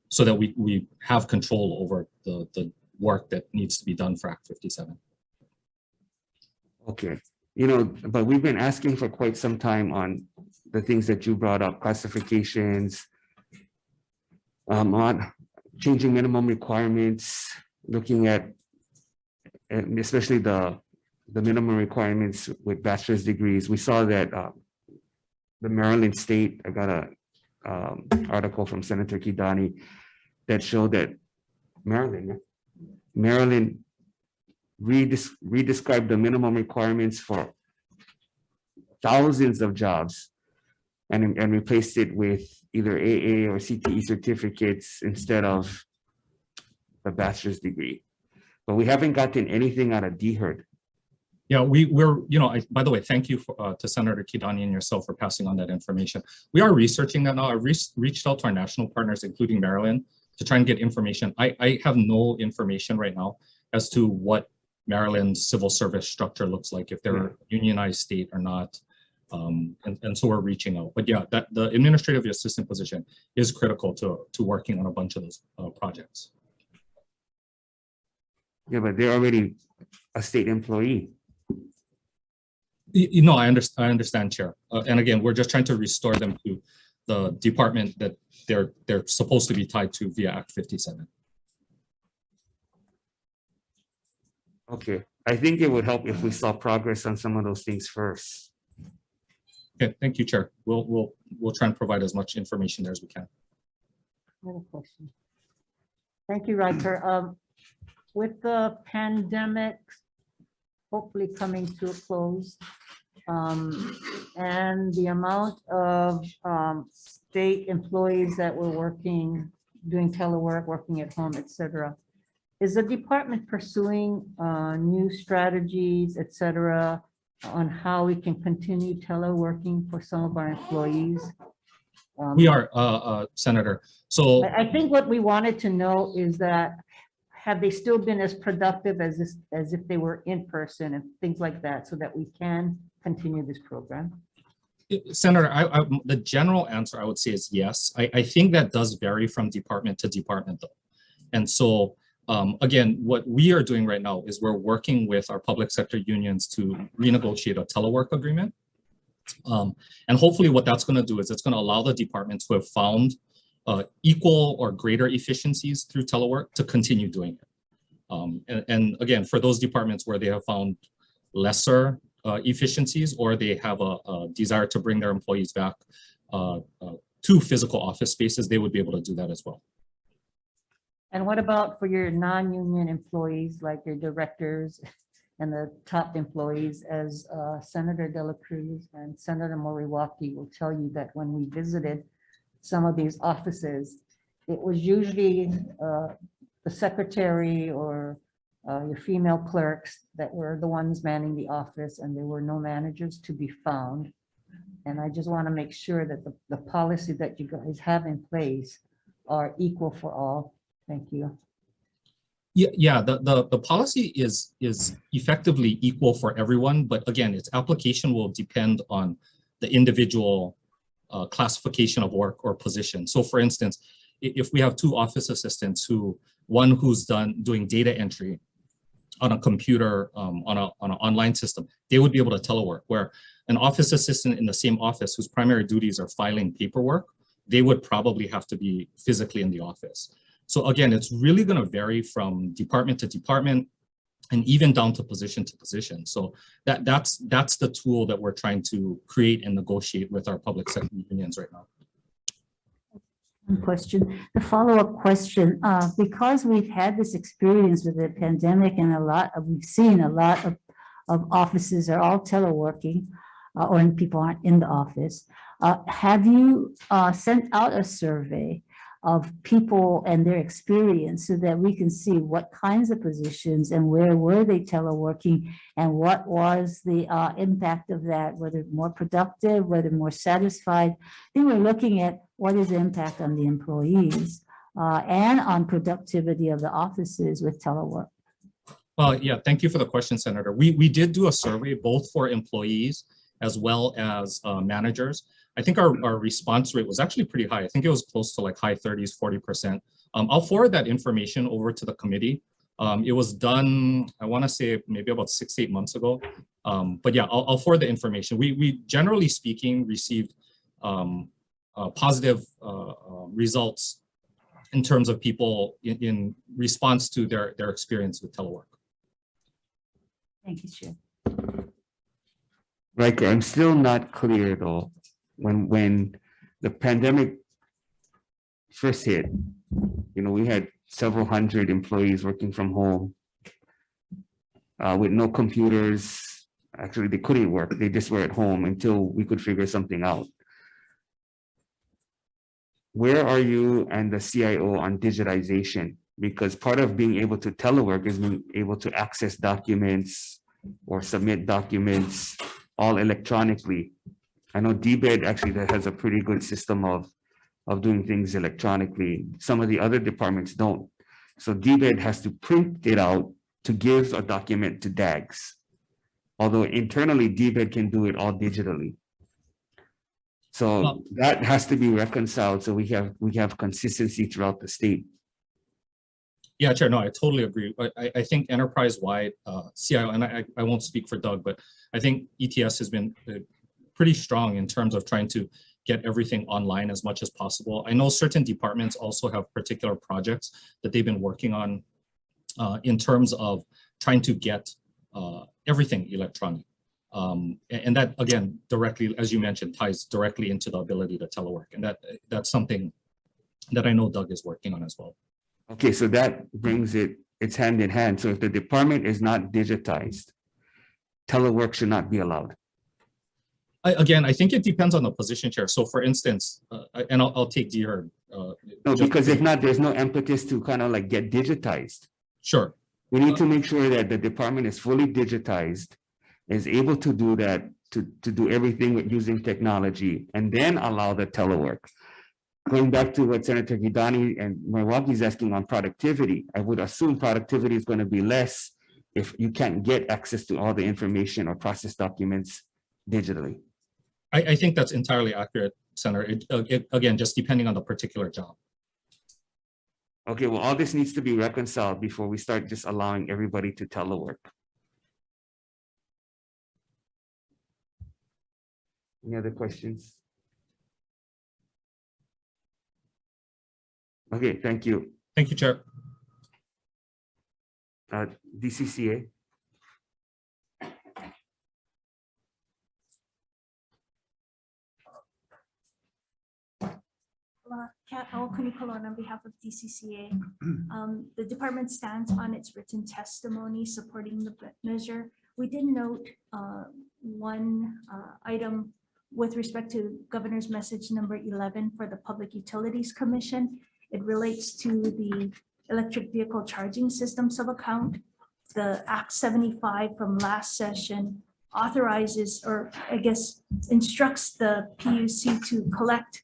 so that we have control over the work that needs to be done for Act 57. Okay, but we've been asking for quite some time on the things that you brought up, classifications, on changing minimum requirements, looking at, and especially the minimum requirements with bachelor's degrees. We saw that the Maryland state, I got a article from Senator Kidani that showed that Maryland redescribed the minimum requirements for thousands of jobs and replaced it with either AA or CTE certificates instead of a bachelor's degree. But we haven't gotten anything out of DHERD. Yeah, we're, by the way, thank you to Senator Kidani and yourself for passing on that information. We are researching that now. I've reached out to our national partners, including Maryland, to try and get information. I have no information right now as to what Maryland's civil service structure looks like, if they're a unionized state or not. And so we're reaching out. But yeah, that the administrative assistant position is critical to working on a bunch of those projects. Yeah, but they're already a state employee. I understand, Chair. And again, we're just trying to restore them to the department that they're supposed to be tied to via Act 57. Okay, I think it would help if we saw progress on some of those things first. Okay, thank you, Chair. We'll try and provide as much information there as we can. I have a question. Thank you, Riker. With the pandemic hopefully coming to a close, and the amount of state employees that were working, doing telework, working at home, etc., is the department pursuing new strategies, etc., on how we can continue teleworking for some of our employees? We are, Senator. So I think what we wanted to know is that, have they still been as productive as if they were in person and things like that, so that we can continue this program? Senator, the general answer I would say is yes. I think that does vary from department to department though. And so again, what we are doing right now is we're working with our public sector unions to renegotiate a telework agreement. And hopefully what that's going to do is it's going to allow the departments who have found equal or greater efficiencies through telework to continue doing it. And again, for those departments where they have found lesser efficiencies, or they have a desire to bring their employees back to physical office spaces, they would be able to do that as well. And what about for your non-union employees, like your directors and the top employees? As Senator De La Cruz and Senator Moriwaki will tell you, that when we visited some of these offices, it was usually the secretary or your female clerks that were the ones manning the office, and there were no managers to be found. And I just want to make sure that the policy that you guys have in place are equal for all. Thank you. Yeah, the policy is effectively equal for everyone, but again, its application will depend on the individual classification of work or position. So for instance, if we have two office assistants, one who's doing data entry on a computer, on an online system, they would be able to telework, where an office assistant in the same office whose primary duties are filing paperwork, they would probably have to be physically in the office. So again, it's really going to vary from department to department and even down to position. So that's the tool that we're trying to create and negotiate with our public sector unions right now. One question, the follow-up question, because we've had this experience with the pandemic, and we've seen a lot of offices are all teleworking, or people aren't in the office. Have you sent out a survey of people and their experience, so that we can see what kinds of positions and where were they teleworking, and what was the impact of that, whether more productive, whether more satisfied? I think we're looking at what is the impact on the employees and on productivity of the offices with telework. Yeah, thank you for the question, Senator. We did do a survey both for employees as well as managers. I think our response rate was actually pretty high. I think it was close to like high 30s, 40%. I'll forward that information over to the committee. It was done, I want to say maybe about 6 to 8 months ago. But yeah, I'll forward the information. We generally speaking received positive results in terms of people in response to their experience with telework. Thank you, Chair. Riker, I'm still not clear though, when the pandemic first hit, we had several hundred employees working from home with no computers. Actually, they couldn't work. They just were at home until we could figure something out. Where are you and the CIO on digitization? Because part of being able to telework is being able to access documents or submit documents all electronically. I know DBED actually that has a pretty good system of doing things electronically. Some of the other departments don't. So DBED has to print it out to give a document to DAGs. Although internally DBED can do it all digitally. So that has to be reconciled so we have consistency throughout the state. Yeah, Chair, no, I totally agree. I think enterprise-wide CIO, and I won't speak for Doug, but I think ETS has been pretty strong in terms of trying to get everything online as much as possible. I know certain departments also have particular projects that they've been working on in terms of trying to get everything electronic. And that, again, directly, as you mentioned, ties directly into the ability to telework. And that's something that I know Doug is working on as well. Okay, so that brings it's hand in hand. So if the department is not digitized, telework should not be allowed. Again, I think it depends on the position, Chair. So for instance, and I'll take Deer. No, because if not, there's no impetus to kind of like get digitized. Sure. We need to make sure that the department is fully digitized, is able to do that, to do everything with using technology, and then allow the telework. Going back to what Senator Gidani and Milwaukee is asking on productivity, I would assume productivity is going to be less if you can't get access to all the information or process documents digitally. I think that's entirely accurate, Senator. Again, just depending on the particular job. Okay, well, all this needs to be reconciled before we start just allowing everybody to telework. Any other questions? Okay, thank you. Thank you, Chair. DCCA. Kat Al-Kunikolon on behalf of DCCA. The department stands on its written testimony supporting the measure. We did note one item with respect to Governor's message number 11 for the Public Utilities Commission. It relates to the electric vehicle charging system sub-account. The Act 75 from last session authorizes, or I guess instructs the PUC to collect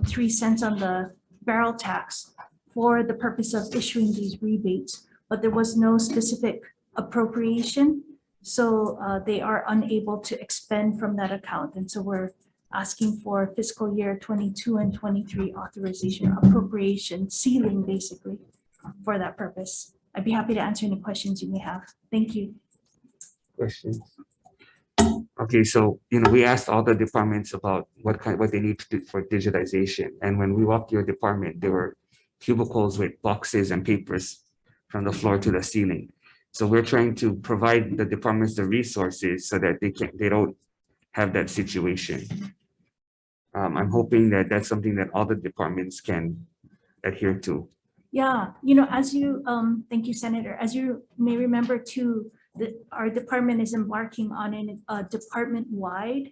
3 cents on the barrel tax for the purpose of issuing these rebates, but there was no specific appropriation. So they are unable to expend from that account. And so we're asking for fiscal year 22 and 23 authorization appropriation ceiling basically for that purpose. I'd be happy to answer any questions you may have. Thank you. Questions? Okay, so we asked all the departments about what they need to do for digitization. And when we walked your department, there were cubicles with boxes and papers from the floor to the ceiling. So we're trying to provide the departments the resources so that they don't have that situation. I'm hoping that that's something that all the departments can adhere to. Yeah, as you, thank you, Senator. As you may remember too, our department is embarking on a department-wide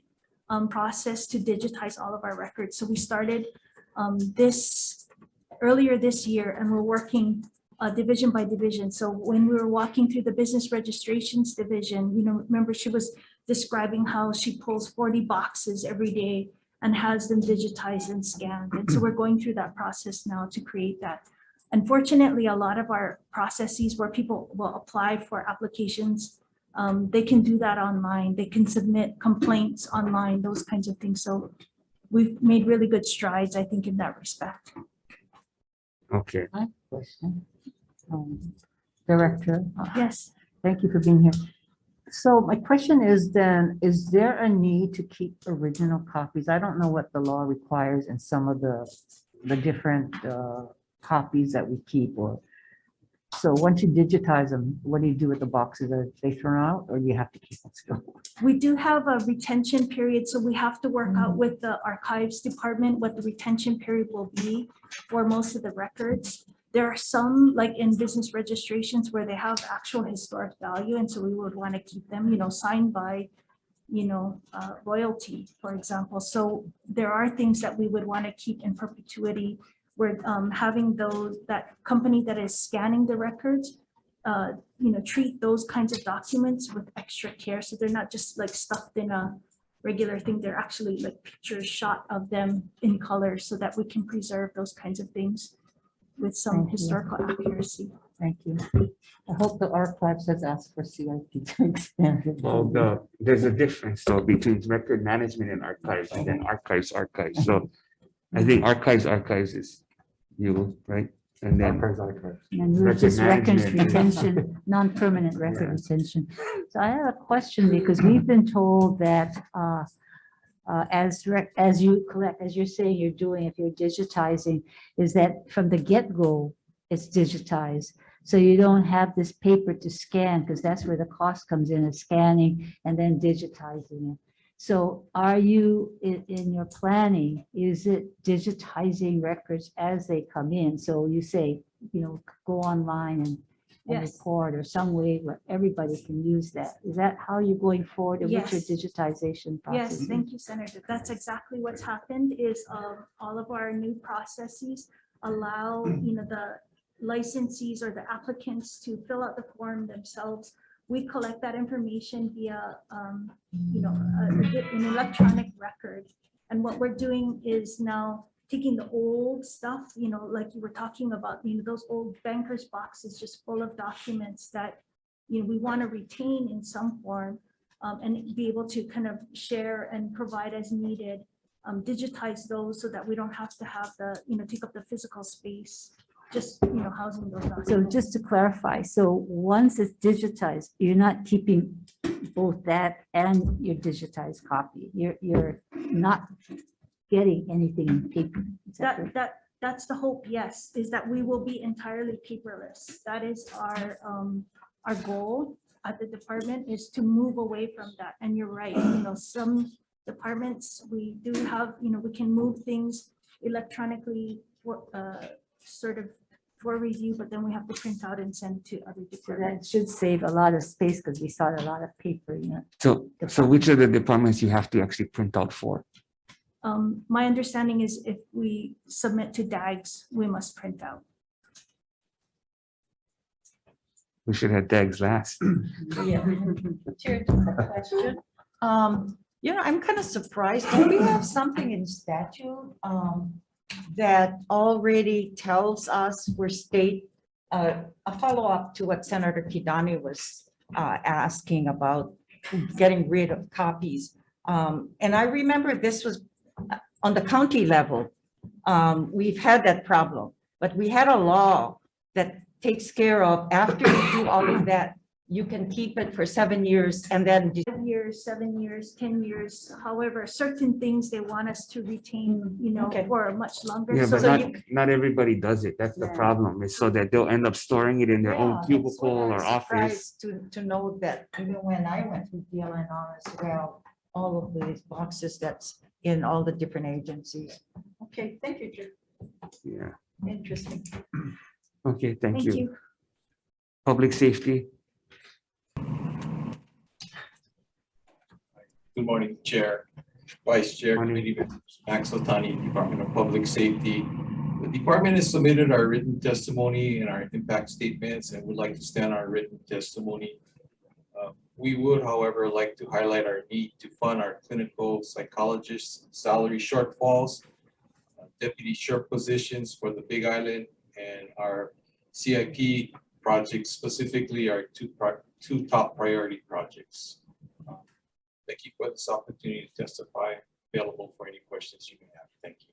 process to digitize all of our records. So we started earlier this year, and we're working division by division. So when we were walking through the business registrations division, remember she was describing how she pulls 40 boxes every day and has them digitized and scanned. And so we're going through that process now to create that. Unfortunately, a lot of our processes where people will apply for applications, they can do that online. They can submit complaints online, those kinds of things. So we've made really good strides, I think, in that respect. Okay. I have a question. Director. Yes. Thank you for being here. So my question is then, is there a need to keep original copies? I don't know what the law requires in some of the different copies that we keep, or so once you digitize them, what do you do with the boxes? Are they thrown out or you have to keep them still? We do have a retention period, so we have to work out with the archives department what the retention period will be for most of the records. There are some, like in business registrations, where they have actual historic value, and so we would want to keep them, you know, signed by, you know, royalty, for example. So there are things that we would want to keep in perpetuity. We're having that company that is scanning the records, you know, treat those kinds of documents with extra care. So they're not just like stuffed in a regular thing. They're actually like pictures shot of them in color so that we can preserve those kinds of things with some historical accuracy. Thank you. I hope the archives has asked for CIP to expand it. Well, there's a difference though between record management and archives, and then archives. So I think archives is you, right? And then And we're just records retention, non-permanent record retention. So I have a question, because we've been told that as you collect, as you're saying you're doing, if you're digitizing, is that from the get-go, it's digitized. So you don't have this paper to scan, because that's where the cost comes in, is scanning and then digitizing it. So are you, in your planning, is it digitizing records as they come in? So you say, you know, go online and record, or some way where everybody can use that. Is that how you're going forward with your digitization process? Yes, thank you, Senator. That's exactly what's happened. Is all of our new processes allow, you know, the licensees or the applicants to fill out the form themselves. We collect that information via, you know, an electronic record. And what we're doing is now taking the old stuff, you know, like you were talking about, you know, those old banker's boxes just full of documents that, you know, we want to retain in some form, and be able to kind of share and provide as needed, digitize those so that we don't have to have the, you know, take up the physical space, just, you know, housing those documents. So just to clarify, so once it's digitized, you're not keeping both that and your digitized copy. You're not getting anything in paper. That's the hope, yes, is that we will be entirely paperless. That is our goal at the department, is to move away from that. And you're right, you know, some departments, we do have, you know, we can move things electronically for, sort of for review, but then we have to print out and send to other departments. That should save a lot of space, because we saw a lot of paper, you know. So which are the departments you have to actually print out for? My understanding is if we submit to DAGs, we must print out. We should have DAGs last. Yeah. Chair, just a question. You know, I'm kind of surprised. Do we have something in statute that already tells us we're state, a follow-up to what Senator Kidani was asking about getting rid of copies. And I remember this was on the county level. We've had that problem, but we had a law that takes care of, after you do all of that, you can keep it for 7 years and then 5 years, 7 years, 10 years, however, certain things they want us to retain, you know, for much longer. Yeah, So but not everybody does it. That's the problem. Is so that they'll end up storing it in their own cubicle or office. To know that even when I went through DLNR as well, all of these boxes that's in all the different agencies. Okay, thank you, Chair. Yeah. Interesting. Okay, thank you. Public safety. Good morning, Chair, Vice Chair, Committee members, Max Latani, Department of Public Safety. The department has submitted our written testimony and our impact statements, and would like to stand our written testimony. We would, however, like to highlight our need to fund our clinical psychologists' salary shortfalls, deputy sheriff positions for the Big Island, and our CIP projects specifically are two top priority projects. Thank you for this opportunity to testify. Available for any questions you may have. Thank you.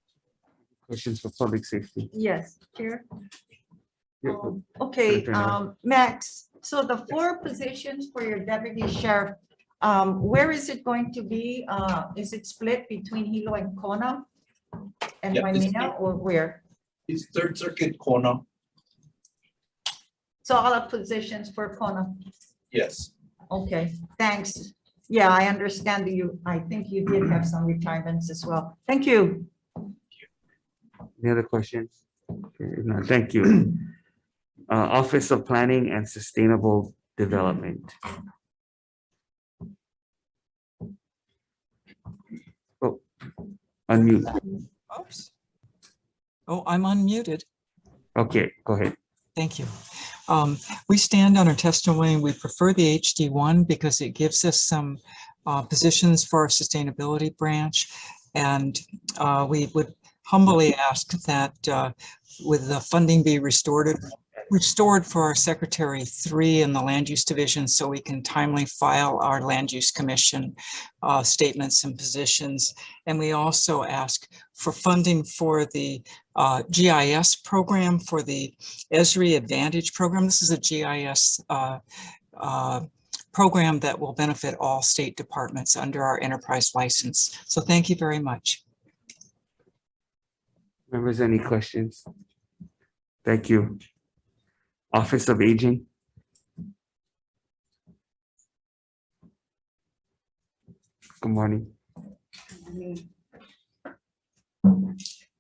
Questions for public safety? Yes, Chair. Yeah, Okay, Senator Navi. Max, so the 4 positions for your deputy sheriff, where is it going to be? Is it split between Hilo and Kona and Yeah, it's- Waimea, or where? It's Third Circuit Kona. So all the positions for Kona? Yes. Okay, thanks. Yeah, I understand that I think you did have some retirements as well. Thank you. Any other questions? Okay, if not, thank you. Office of Planning and Sustainable Development. Oh, unmute. Oops. Oh, I'm unmuted. Okay, go ahead. Thank you. We stand on our testimony. We prefer the HD1 because it gives us some positions for our sustainability branch. And we would humbly ask that with the funding be restored for our Secretary 3 in the Land Use Division so we can timely file our Land Use Commission statements and positions. And we also ask for funding for the GIS program, for the ESRI Advantage program. This is a GIS program that will benefit all state departments under our enterprise license. So thank you very much. Members, any questions? Thank you. Office of Aging. Good morning.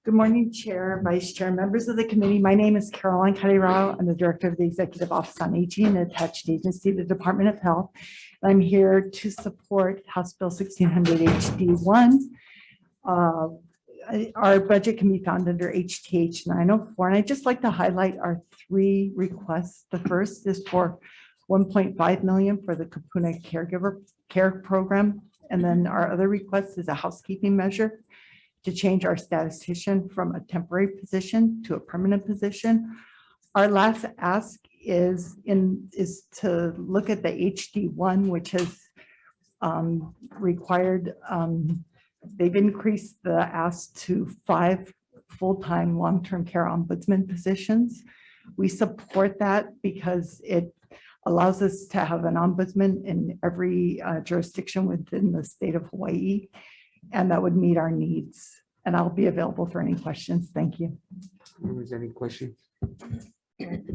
Good morning, Chair, Vice Chair, members of the committee. My name is Caroline Karirao. I'm the Director of the Executive Office on Aging, an attached agency to the Department of Health. I'm here to support House Bill 1600 HD1. Our budget can be found under HTH 904, and I'd just like to highlight our 3 requests. The first is for $1.5 million for the Kapuna Caregiver Care Program, and then our other request is a housekeeping measure to change our statistician from a temporary position to a permanent position. Our last ask is to look at the HD1, which has required. They've increased the ask to 5 full-time long-term care ombudsman positions. We support that because it allows us to have an ombudsman in every jurisdiction within the state of Hawaii, and that would meet our needs. And I'll be available for any questions. Thank you. Members, any questions?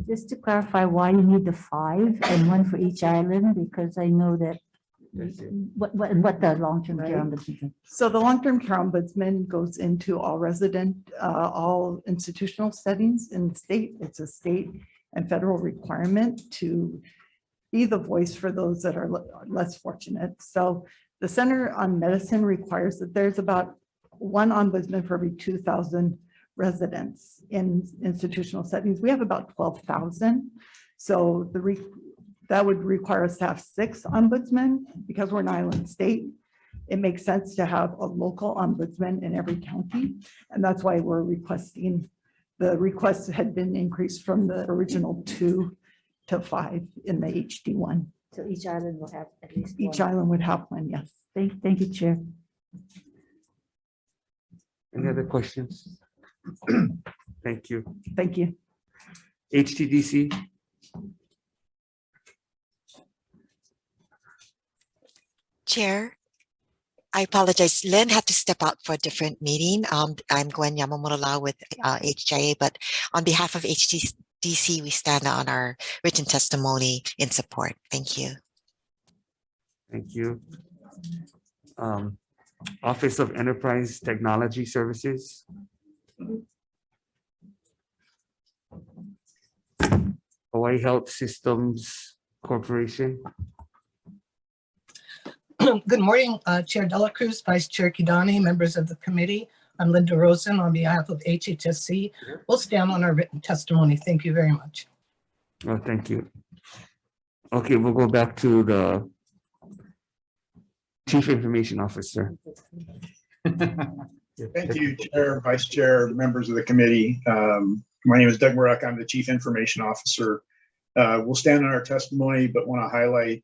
Just to clarify why you need the 5 and 1 for each island, because I know that what the long-term care ombudsman. So the long-term care ombudsman goes into all resident, all institutional settings in the state. It's a state and federal requirement to be the voice for those that are less fortunate. So the Center on Medicine requires that there's about 1 ombudsman for every 2,000 residents in institutional settings. We have about 12,000. So that would require us to have 6 ombudsmen. Because we're an island state, it makes sense to have a local ombudsman in every county. And that's why we're requesting, the request had been increased from the original 2 to 5 in the HD1. So each island will have at least Each 1. island would have 1, yes. Thank you, Chair. Any other questions? Thank you. Thank you. HTDC. Chair, I apologize. Lynn had to step out for a different meeting. I'm Gwen Yamamoto with HJA, but on behalf of HTDC, we stand on our written testimony in support. Thank you. Thank you. Office of Enterprise Technology Services. Hawaii Health Systems Corporation. Good morning, Chair Dela Cruz, Vice Chair Kidani, members of the committee. I'm Linda Rosen on behalf of HHSC. We'll stand on our written testimony. Thank you very much. Oh, thank you. Okay, we'll go back to the Chief Information Officer. Thank you, Chair, Vice Chair, members of the committee. My name is Doug Murak. I'm the Chief Information Officer. We'll stand on our testimony, but want to highlight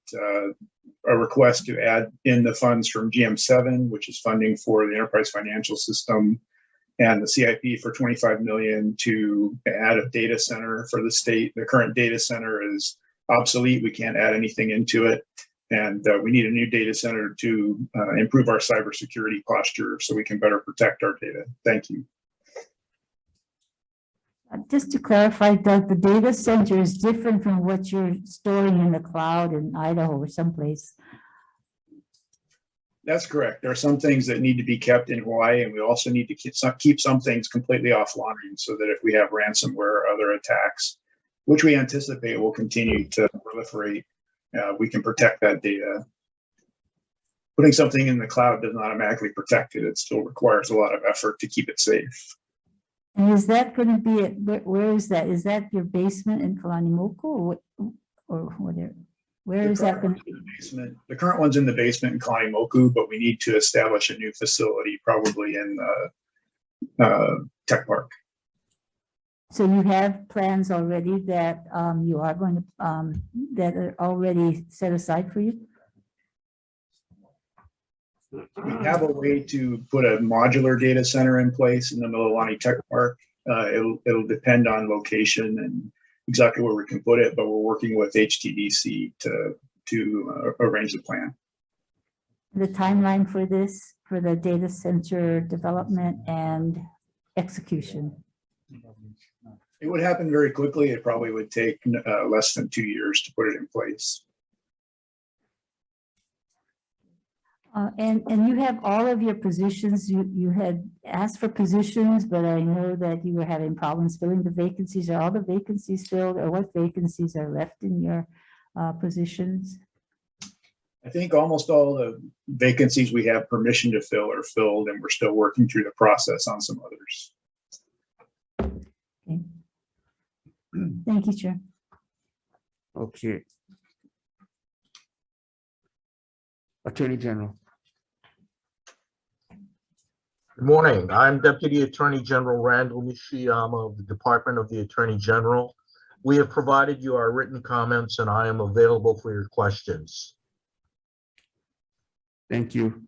a request to add in the funds from GM7, which is funding for the enterprise financial system, and the CIP for 25 million to add a data center for the state. The current data center is obsolete. We can't add anything into it. And we need a new data center to improve our cybersecurity posture so we can better protect our data. Thank you. Just to clarify, Doug, the data center is different from what you're storing in the cloud in Idaho or someplace. That's correct. There are some things that need to be kept in Hawaii, and we also need to keep some things completely offline so that if we have ransomware or other attacks, which we anticipate will continue to proliferate, we can protect that data. Putting something in the cloud doesn't automatically protect it. It still requires a lot of effort to keep it safe. And is that going to be, where is that? Is that your basement in Kalanimoku or whatever? Where is that going to be? The current one's in the basement in Kalanimoku, but we need to establish a new facility, probably in Tech Park. So you have plans already that you are going to, that are already set aside for you? We have a way to put a modular data center in place in the middle of Lani Tech Park. It'll depend on location and exactly where we can put it, but we're working with HTDC to arrange the plan. The timeline for this, for the data center development and execution? It would happen very quickly. It probably would take less than 2 years to put it in place. And you have all of your positions, you had asked for positions, but I know that you were having problems filling the vacancies. Are all the vacancies filled, or what vacancies are left in your positions? I think almost all the vacancies we have permission to fill are filled, and we're still working through the process on some others. Okay. Thank you, Chair. Okay. Attorney General. Good morning. I'm Deputy Attorney General Randall Nishiyama of the Department of the Attorney General. We have provided you our written comments and I am available for your questions. Thank you.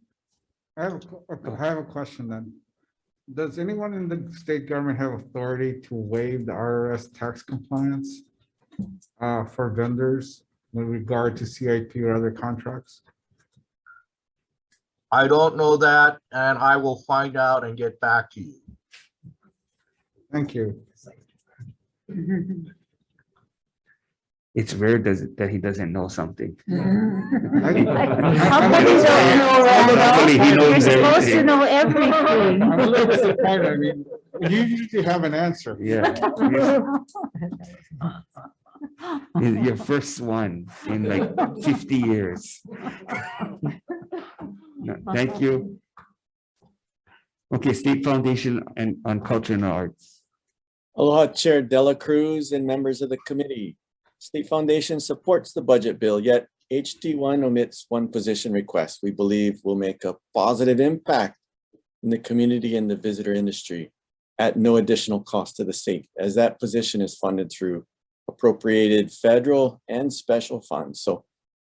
I have a question then. Does anyone in the state government have authority to waive the IRS tax compliance for vendors with regard to CIP or other contracts? I don't know that, and I will find out and get back to you. Thank you. It's rare that he doesn't know something. How come you don't know, Randall? You're supposed to know everything. I'm a little bit surprised. I mean, you usually have an answer. Yeah. Your first one in like 50 years. No, thank you. Okay, State Foundation and on Culture and Arts. Aloha, Chair Dela Cruz and members of the committee. State Foundation supports the budget bill, yet HD1 omits one position request we believe will make a positive impact in the community and the visitor industry at no additional cost to the state, as that position is funded through appropriated federal and special funds. So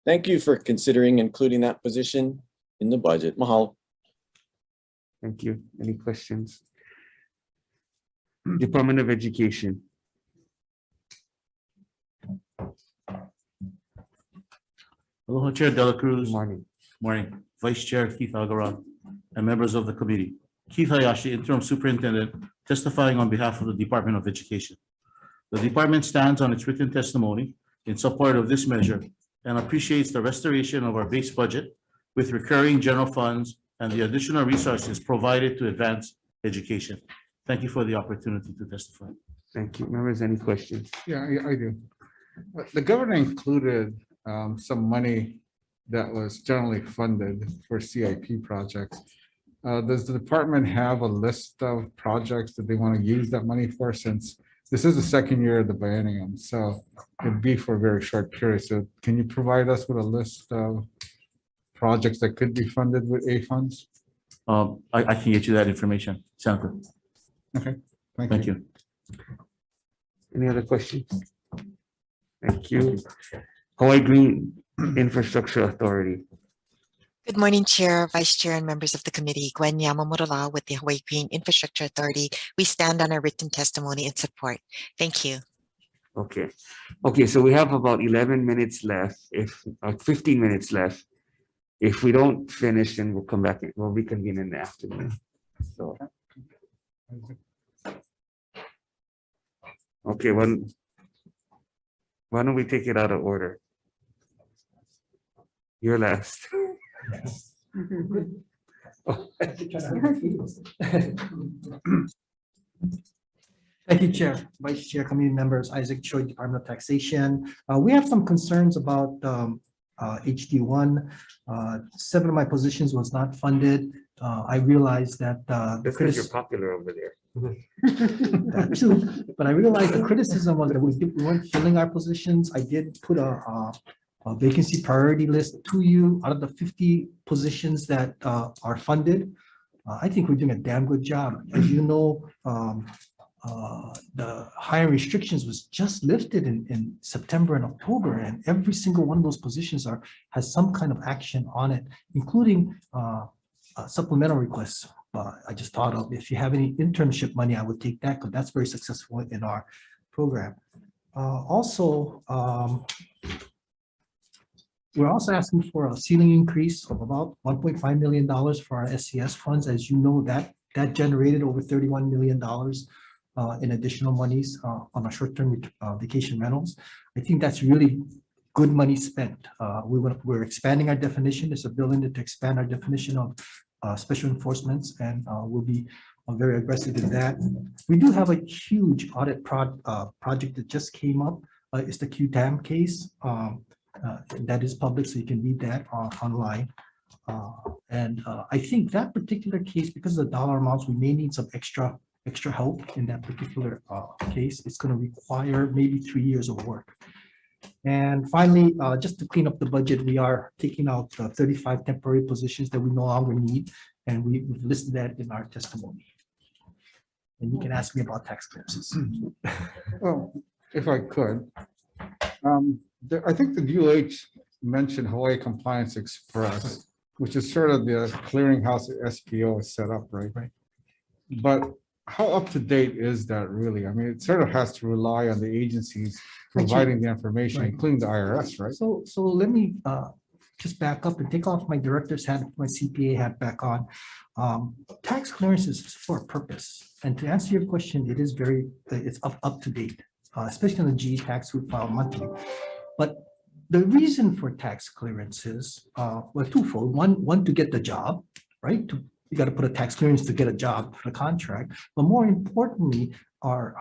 thank you for considering including that position in the budget. Mahalo. Thank you. Any questions? Department of Education. Aloha, Chair Dela Cruz. Morning. Morning. Vice Chair Keith Agaran and members of the committee. Keith Hayashi, Interim Superintendent, testifying on behalf of the Department of Education. The department stands on its written testimony in support of this measure and appreciates the restoration of our base budget with recurring general funds and the additional resources provided to advance education. Thank you for the opportunity to testify. Thank you. Members, any questions? Yeah, I do. The governor included some money that was generally funded for CIP projects. Does the department have a list of projects that they want to use that money for, since this is the second year of the biennium, so it'd be for a very short period. So can you provide us with a list of projects that could be funded with A funds? I can get you that information. Sound good? Okay, Thank you. Any other questions? Thank you. Hawaii Green Infrastructure Authority. Good morning, Chair, Vice Chair, and members of the committee. Gwen Yamamura with the Hawaii Green Infrastructure Authority. We stand on our written testimony in support. Thank you. Okay. Okay, so we have about 11 minutes left, 15 minutes left. If we don't finish, then we'll come back, we'll reconvene in the afternoon. So. Okay, why don't we take it out of order? You're last. Thank you, Chair, Vice Chair, committee members, Isaac Choi, Department of Taxation. We have some concerns about HD1. 7 of my positions was not funded. I realized that That's because you're popular over there. that too, but I realized the criticism was that we weren't filling our positions. I did put a vacancy priority list to you out of the 50 positions that are funded. I think we're doing a damn good job. As you know, the hiring restrictions was just lifted in September and October, and every single one of those positions has some kind of action on it, including supplemental requests. I just thought of, if you have any internship money, I would take that because that's very successful in our program. We're also asking for a ceiling increase of about $1.5 million for our SCS funds. As you know, that generated over $31 million in additional monies on our short-term vacation rentals. I think that's really good money spent. We're expanding our definition. There's a bill in there to expand our definition of special enforcements, and we'll be very aggressive in that. We do have a huge audit project that just came up. It's the QTAM case. That is public, so you can read that online. I think that particular case, because of the dollar amounts, we may need some extra help in that particular case. It's going to require maybe 3 years of work. And finally, just to clean up the budget, we are taking out 35 temporary positions that we no longer need, and we've listed that in our testimony. And you can ask me about tax clearances. Well, if I could, I think the DOH mentioned Hawaii Compliance Express, which is sort of the clearinghouse that SPO is set up, right? Right. But how up to date is that really? I mean, it sort of has to rely on the agencies providing the information, Right. including the IRS, right? So let me just back up and take off my director's hat, my CPA hat back on. Tax clearances is for a purpose. And to answer your question, it is it's up to date, especially on the GE tax we file monthly. But the reason for tax clearances were twofold. One to get the job, right? You got to put a tax clearance to get a job for the contract. But more importantly, our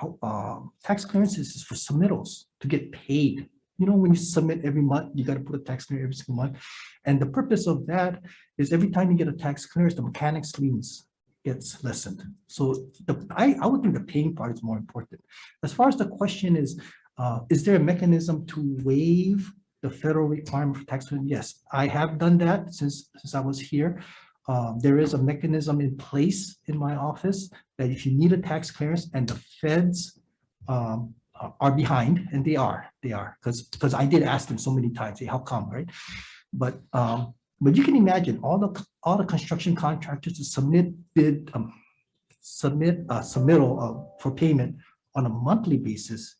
tax clearances is for submittals to get paid. You know, when you submit every month, you got to put a tax clearance every single month. And the purpose of that is every time you get a tax clearance, the mechanics liens gets lessened. So I would think the paying part is more important. As far as the question is there a mechanism to waive the federal requirement for tax clearance? Yes, I have done that since I was here. There is a mechanism in place in my office that if you need a tax clearance and the feds are behind, and they are because I did ask them so many times, hey, how come, right? But you can imagine all the construction contractors to submit submittal for payment on a monthly basis.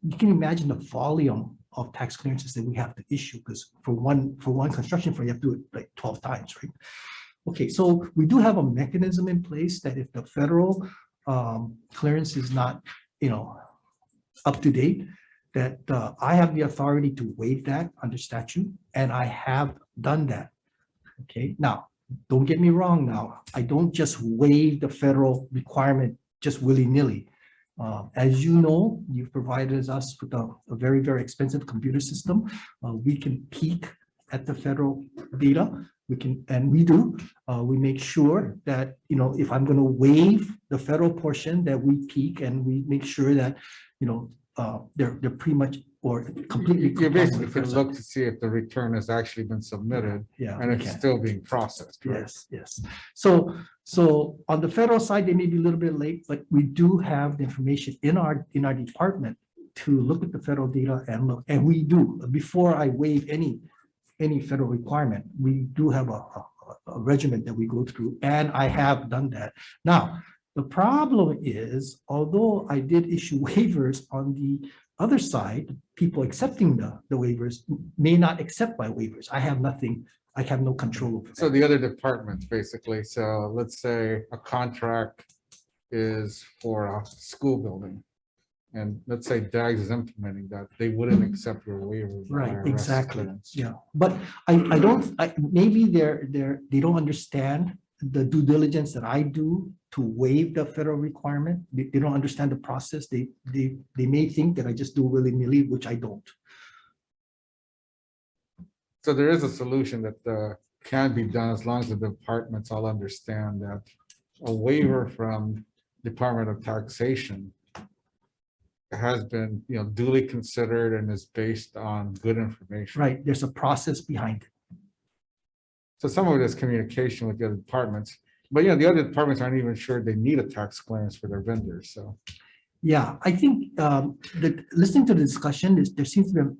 You can imagine the volume of tax clearances that we have to issue, because for one construction firm, you have to do it like 12 times, right? Okay, so we do have a mechanism in place that if the federal clearance is not, up to date, that I have the authority to waive that under statute, and I have done that. Okay, now, don't get me wrong now. I don't just waive the federal requirement just willy-nilly. As you know, you've provided us with a very, very expensive computer system. We can peek at the federal data. We can, and we do. We make sure that, if I'm going to waive the federal portion, that we peek and we make sure that, they're pretty much or completely. You comply with basically the could federal look to see if the return has actually been submitted. Yeah, And we it's can. still being processed. Right? Yes, yes. So on the federal side, they may be a little bit late, but we do have the information in our department to look at the federal data and look, and we do, before I waive any federal requirement, we do have a regimen that we go through, and I have done that. Now, the problem is, although I did issue waivers on the other side, people accepting the waivers may not accept my waivers. I have nothing, I have no control over that. So the other departments, basically, so let's say a contract is for a school building. And let's say DAGS is implementing that, they wouldn't accept your waiver. Right, exactly. Yeah, but I don't, maybe they don't understand the due diligence that I do to waive the federal requirement. They don't understand the process. They may think that I just do willy-nilly, which I don't. So there is a solution that can be done as long as the departments all understand that a waiver from Department of Taxation has been, duly considered and is based on good information. Right, there's a process behind it. So some of it is communication with the other departments, but the other departments aren't even sure they need a tax clearance for their vendors, so. Yeah, I think that listening to the discussion, there seems to be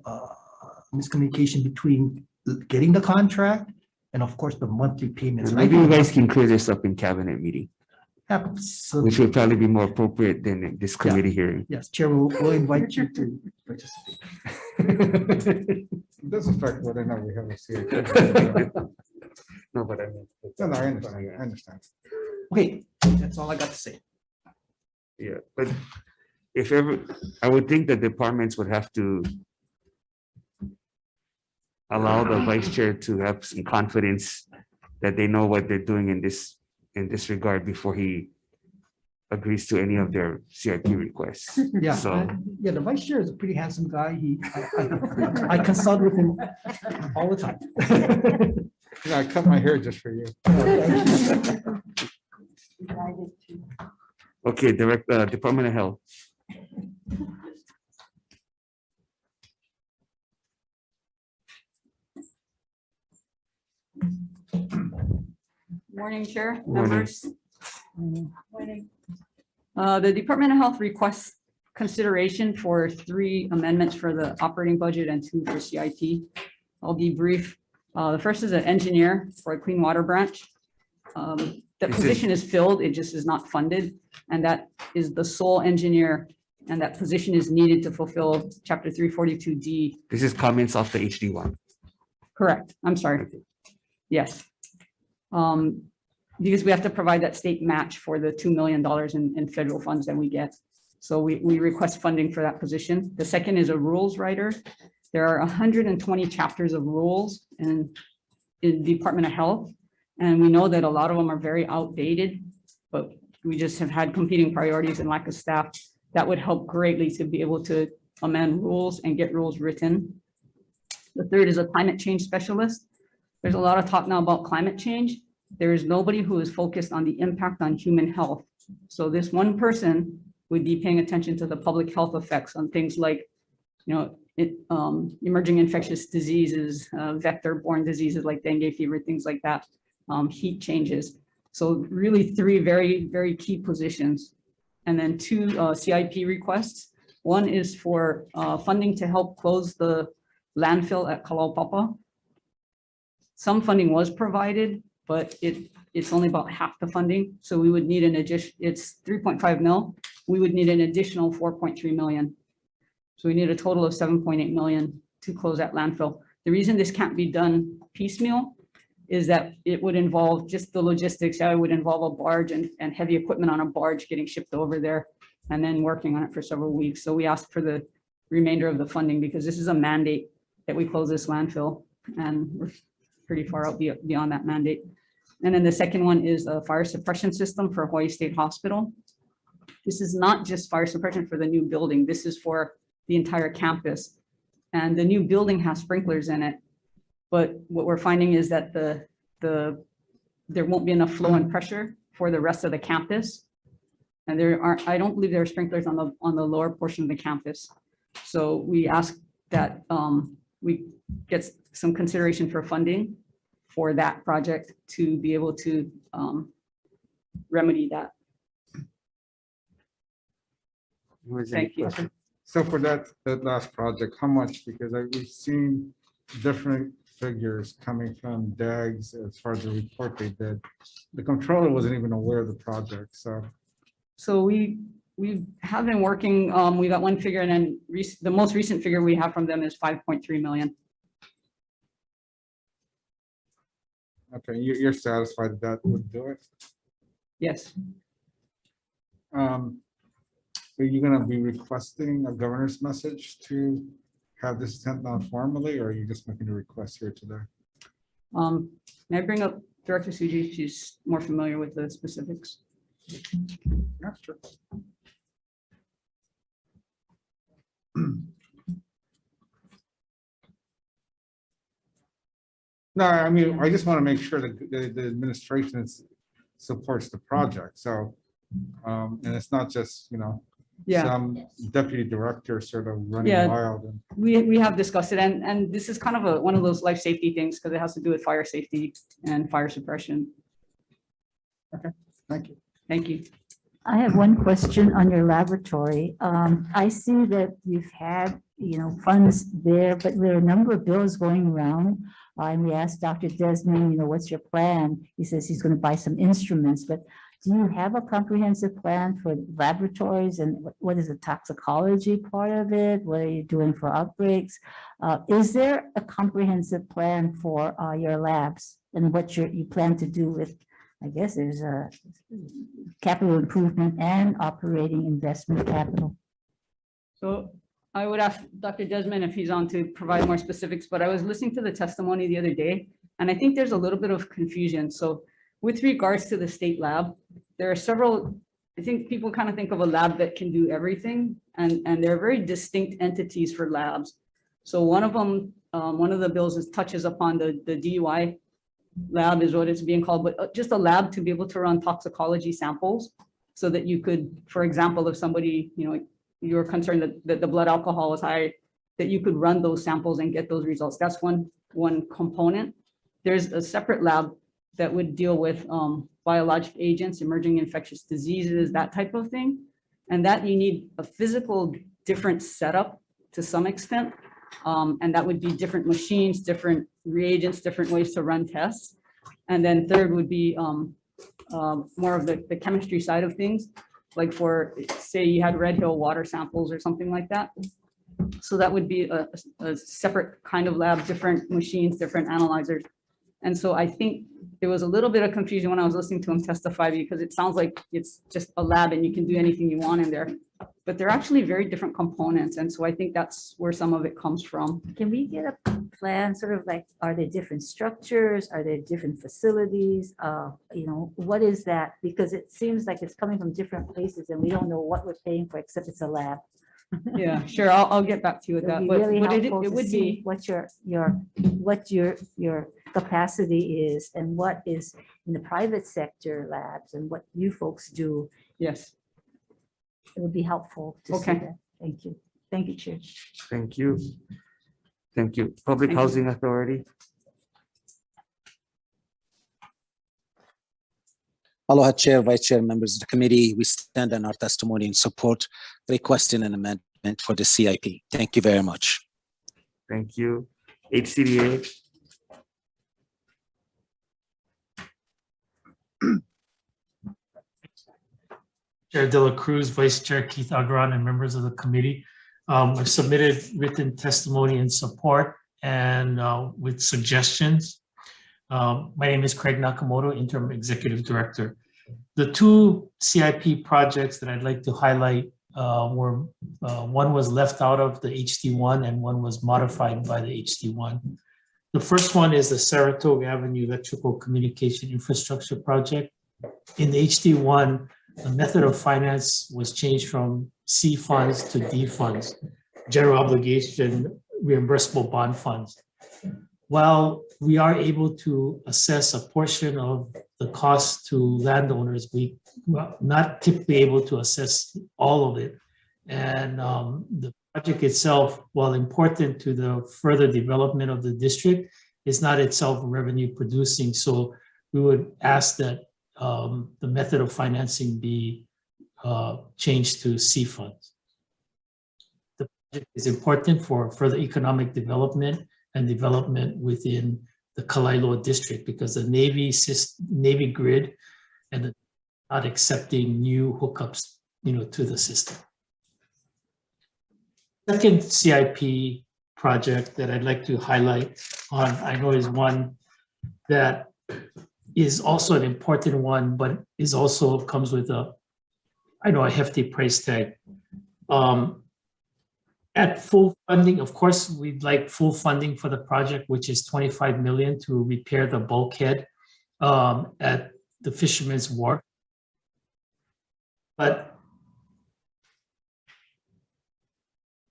miscommunication between getting the contract and of course the monthly payments. Maybe you guys can clear this up in cabinet meeting, Absolutely. which would probably be more appropriate than this committee hearing. Yes, Chair, we'll invite you to participate. It does affect whether or not we have a CIP. No, but I mean. No, I understand. Okay, that's all I got to say. Yeah, but if ever, I would think the departments would have to allow the vice chair to have some confidence that they know what they're doing in this regard before he agrees to any of their CIP requests. Yeah, So, yeah, the vice chair is a pretty handsome guy. I consult with him all the time. I cut my hair just for you. okay, Department of Health. Morning, Chair, Morning. members. The Department of Health requests consideration for 3 amendments for the operating budget and 2 for CIP. I'll be brief. The first is an engineer for a clean water branch. That position is filled, it just is not funded, and that is the sole engineer, and that position is needed to fulfill Chapter 342D. This is comments off the HD one. Correct, I'm sorry. Yes. Because we have to provide that state match for the $2 million in federal funds that we get. So we request funding for that position. The second is a rules writer. There are 120 chapters of rules in Department of Health. And we know that a lot of them are very outdated, but we just have had competing priorities and lack of staff. That would help greatly to be able to amend rules and get rules written. The third is a climate change specialist. There's a lot of talk now about climate change. There is nobody who is focused on the impact on human health. So this one person would be paying attention to the public health effects on things like, emerging infectious diseases, vector-borne diseases like dengue fever, things like that, heat changes. So really 3 very, very key positions. And then 2 CIP requests. One is for funding to help close the landfill at Kalaupapa. Some funding was provided, but it's only about half the funding. So we would need an addition, it's 3.5 mil. We would need an additional 4.3 million. So we need a total of 7.8 million to close that landfill. The reason this can't be done piecemeal is that it would involve just the logistics. It would involve a barge and heavy equipment on a barge getting shipped over there and then working on it for several weeks. So we asked for the remainder of the funding because this is a mandate that we close this landfill, and we're pretty far out beyond that mandate. And then the second one is a fire suppression system for Hawaii State Hospital. This is not just fire suppression for the new building. This is for the entire campus. And the new building has sprinklers in it. But what we're finding is that there won't be enough flow and pressure for the rest of the campus. And I don't believe there are sprinklers on the lower portion of the campus. So we asked that we get some consideration for funding for that project to be able to remedy that. Thank you. So for that last project, how much? Because we've seen different figures coming from DAGs as far as the report they did. The controller wasn't even aware of the project, so. So we have been working, we got one figure, and then the most recent figure we have from them is 5.3 million. Okay, you're satisfied that would do it? Yes. Are you gonna be requesting a governor's message to have this sent out formally, or are you just making a request here today? May I bring up Director Suji? She's more familiar with the specifics. Yeah, sure. No, I mean, I just want to make sure that the administration supports the project. So, and it's not just, some deputy director sort of running wild. And We have discussed it, and this is kind of one of those life safety things because it has to do with fire safety and fire suppression. Okay, thank you. Thank you. I have one question on your laboratory. I see that you've had, funds there, but there are a number of bills going around. And we asked Dr. Desmond, what's your plan? He says he's going to buy some instruments, but do you have a comprehensive plan for laboratories, and what is the toxicology part of it? What are you doing for outbreaks? Is there a comprehensive plan for your labs and what you plan to do with, I guess there's a capital improvement and operating investment capital? So I would ask Dr. Desmond if he's on to provide more specifics, but I was listening to the testimony the other day, and I think there's a little bit of confusion. So with regards to the state lab, there are several, I think people kind of think of a lab that can do everything, and they're very distinct entities for labs. So one of them, one of the bills touches upon the DUI lab is what it's being called, but just a lab to be able to run toxicology samples so that you could, for example, if somebody, you're concerned that the blood alcohol is high, that you could run those samples and get those results. That's one component. There's a separate lab that would deal with biologic agents, emerging infectious diseases, that type of thing. And that you need a physical different setup to some extent. And that would be different machines, different reagents, different ways to run tests. And then third would be more of the chemistry side of things, like for, say you had Red Hill water samples or something like that. So that would be a separate kind of lab, different machines, different analyzers. And so I think there was a little bit of confusion when I was listening to him testify, because it sounds like it's just a lab and you can do anything you want in there, but they're actually very different components. And so I think that's where some of it comes from. Can we get a plan, sort of like, are there different structures? Are there different facilities? What is that? Because it seems like it's coming from different places and we don't know what we're paying for, except it's a lab. Yeah, sure. I'll get back to you with that. But it would be what your capacity is and what is in the private sector labs and what you folks do. Yes. It would be helpful to see that. Thank you. Thank you, Chair. Thank you. Thank you. Public Housing Authority. Aloha, Chair, Vice Chair, members of the committee. We stand on our testimony and support requesting an amendment for the CIP. Thank you very much. Thank you. HCDA. Chair De La Cruz, Vice Chair Keith Agron, and members of the committee. I've submitted written testimony in support and with suggestions. My name is Craig Nakamoto, Interim Executive Director. The two CIP projects that I'd like to highlight were, one was left out of the HD1 and one was modified by the HD1. The first one is the Saratoga Avenue Electrical Communication Infrastructure Project. In the HD1, the method of finance was changed from C funds to D funds, general obligation reimbursable bond funds. While we are able to assess a portion of the cost to landowners, we are not typically able to assess all of it. And the project itself, while important to the further development of the district, is not itself revenue producing. So we would ask that the method of financing be changed to C funds. The project is important for further economic development and development within the Kalailo district because the Navy grid and the not accepting new hookups, to the system. Second CIP project that I'd like to highlight on, I know is one that is also an important one, but is also comes with a hefty price tag. At full funding, of course, we'd like full funding for the project, which is 25 million to repair the bulkhead at the Fisherman's Wharf. But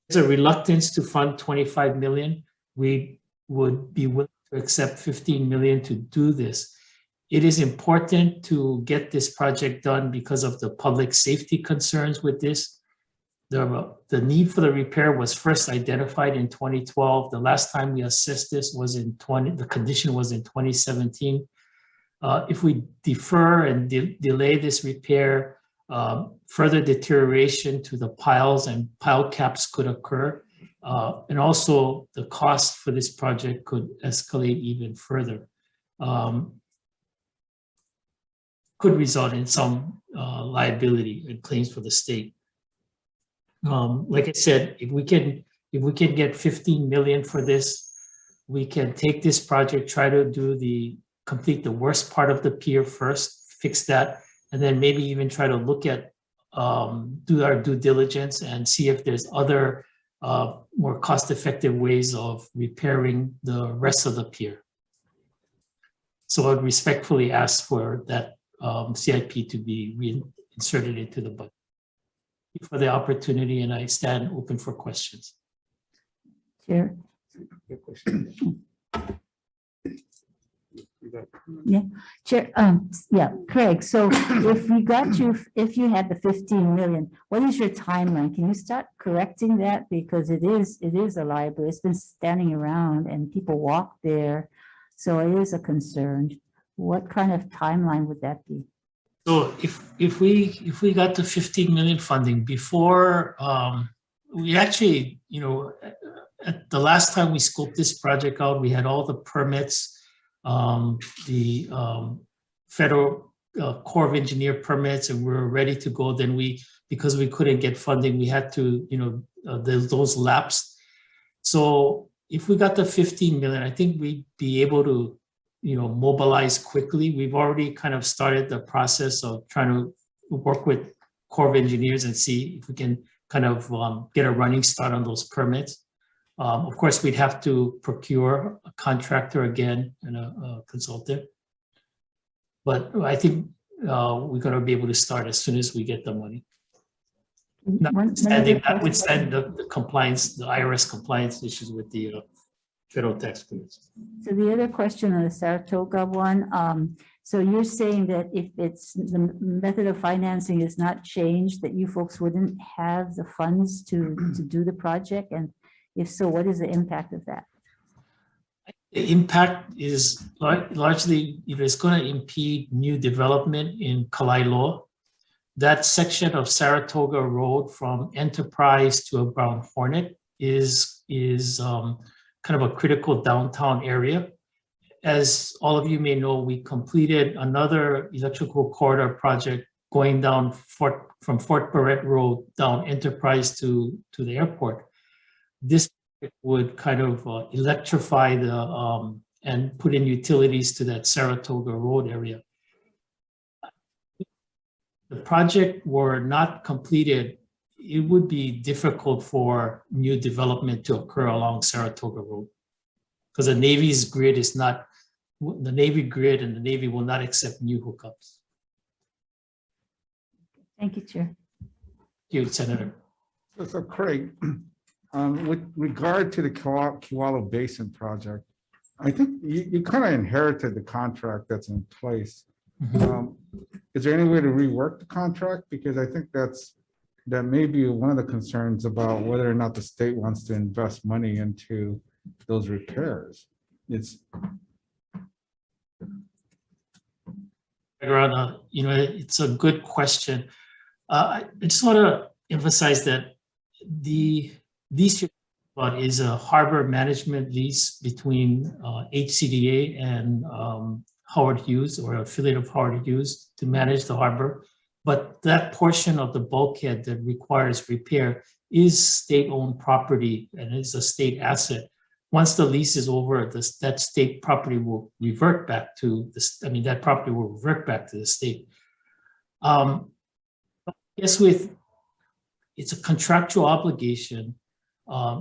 there's a reluctance to fund 25 million. We would be willing to accept 15 million to do this. It is important to get this project done because of the public safety concerns with this. The need for the repair was first identified in 2012. The last time we assessed this was the condition was in 2017. If we defer and delay this repair, further deterioration to the piles and pile caps could occur. And also the cost for this project could escalate even further. Could result in some liability and claims for the state. Like I said, if we can get 15 million for this, we can take this project, try to complete the worst part of the pier first, fix that, and then maybe even try to look at, do our due diligence and see if there's other more cost-effective ways of repairing the rest of the pier. So I would respectfully ask for that CIP to be reinserted into the budget. Thank you for the opportunity, and I stand open for questions. Chair. Yeah, Chair, Craig, so if you had the 15 million, what is your timeline? Can you start correcting that? Because it is a liability. It's been standing around and people walk there. So it is a concern. What kind of timeline would that be? So if we got the 15 million funding before, we actually, at the last time we scoped this project out, we had all the permits, the federal Corps of Engineer permits, and we were ready to go. Then because we couldn't get funding, we had to, those lapsed. So if we got the 15 million, I think we'd be able to, mobilize quickly. We've already kind of started the process of trying to work with Corps of Engineers and see if we can kind of get a running start on those permits. Of course, we'd have to procure a contractor again and a consultant. But I think we're going to be able to start as soon as we get the money. Notwithstanding the compliance, the IRS compliance issues with the federal tax credits. So the other question on the Saratoga one, so you're saying that if it's the method of financing is not changed, that you folks wouldn't have the funds to do the project? And if so, what is the impact of that? The impact is largely, it's going to impede new development in Kalailo. That section of Saratoga Road from Enterprise to around Hornet is kind of a critical downtown area. As all of you may know, we completed another electrical corridor project going down from Fort Barrett Road down Enterprise to the airport. This would kind of electrify and put in utilities to that Saratoga Road area. The project were not completed, it would be difficult for new development to occur along Saratoga Road because the Navy's grid is not, the Navy grid and the Navy will not accept new hookups. Thank you, Chair. Thank you, Senator. So Craig, with regard to the Kewalo Basin project, I think you kind of inherited the contract that's in place. Is there any way to rework the contract? Because I think that's that may be one of the concerns about whether or not the state wants to invest money into those repairs. It's, it's a good question. I just want to emphasize that the lease you're talking about is a harbor management lease between HCDA and Howard Hughes, or affiliate of Howard Hughes, to manage the harbor. But that portion of the bulkhead that requires repair is state-owned property and is a state asset. Once the lease is over, that state property will revert back to the, that property will revert back to the state. I guess it's a contractual obligation.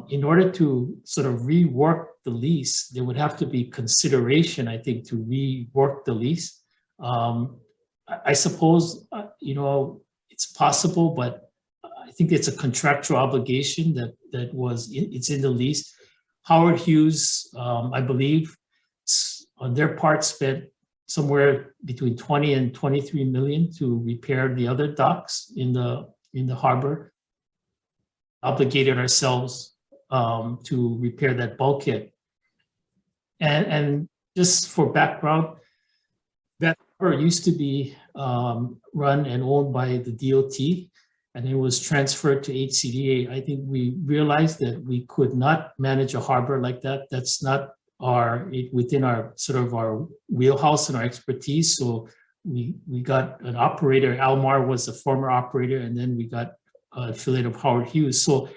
In order to sort of rework the lease, there would have to be consideration, I think, to rework the lease. I suppose, it's possible, but I think it's a contractual obligation it's in the lease. Howard Hughes, I believe, on their part, spent somewhere between 20 and 23 million to repair the other docks in the harbor. Obligated ourselves to repair that bulkhead. And just for background, that harbor used to be run and owned by the DOT, and it was transferred to HCDA. I think we realized that we could not manage a harbor like that. That's not within our sort of our wheelhouse and our expertise. So we got an operator. Almar was a former operator, and then we got an affiliate of Howard Hughes. So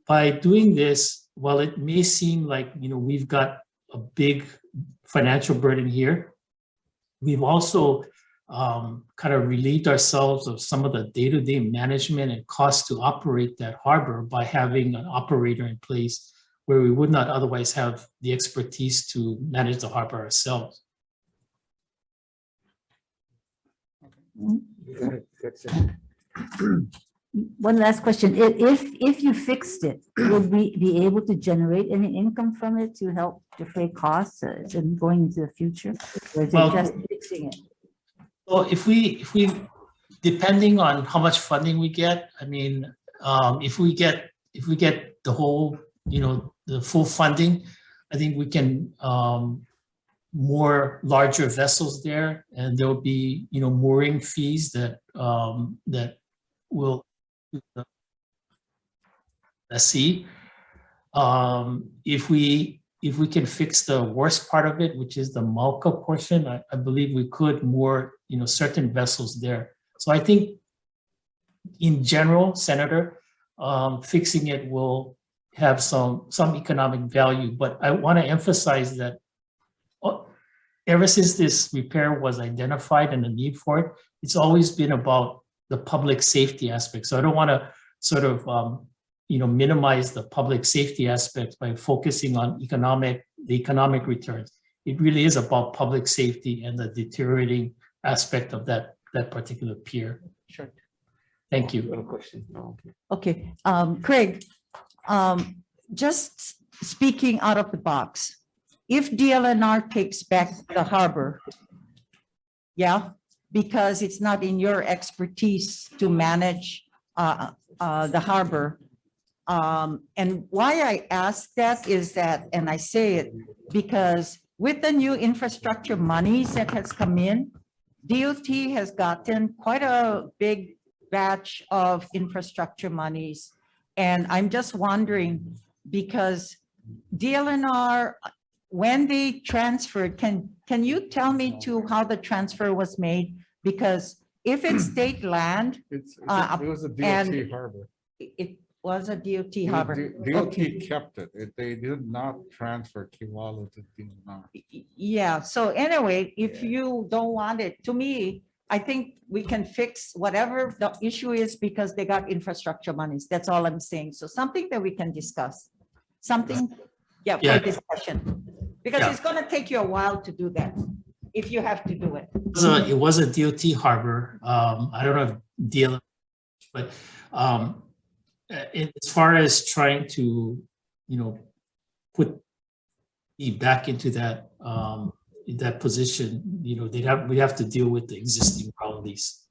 by doing this, while it may seem like we've got a big financial burden here, we've also kind of relieved ourselves of some of the day-to-day management and costs to operate that harbor by having an operator in place where we would not otherwise have the expertise to manage the harbor ourselves. One last question. If you fixed it, would we be able to generate any income from it to help defray costs and going into the future? Or is it just fixing it? Well, if we, depending on how much funding we get, if we get the whole, the full funding, I think we can moor larger vessels there, and there will be, mooring fees that will see. If we can fix the worst part of it, which is the Malca portion, I believe we could moor, certain vessels there. So I think in general, Senator, fixing it will have some economic value, but I want to emphasize that ever since this repair was identified and the need for it, it's always been about the public safety aspect. So I don't want to sort of, minimize the public safety aspects by focusing on the economic returns. It really is about public safety and the deteriorating aspect of that particular pier. Sure. Thank you. Question. Okay, Craig, just speaking out of the box, if DLNR takes back the harbor, because it's not in your expertise to manage the harbor. And why I ask that is that, and I say it because with the new infrastructure monies that has come in, DOT has gotten quite a big batch of infrastructure monies. And I'm just wondering, because DLNR, when they transferred, can you tell me to how the transfer was made? Because if it's state land, it was a DOT harbor. It was a DOT harbor. DOT kept it. They did not transfer Kewalo to DLNR. Yeah, so anyway, if you don't want it, to me, I think we can fix whatever the issue is because they got infrastructure monies. That's all I'm saying. So something that we can discuss. Something, for discussion. Because it's gonna take you a while to do that, if you have to do it. It was a DOT harbor. I don't know if DLNR, but as far as trying to, put me back into that that position, we have to deal with the existing ground lease.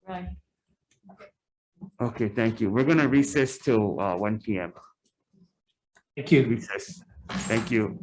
Right. Okay, thank you. We're gonna recess till 1 p.m. Thank you. Recess. Thank you.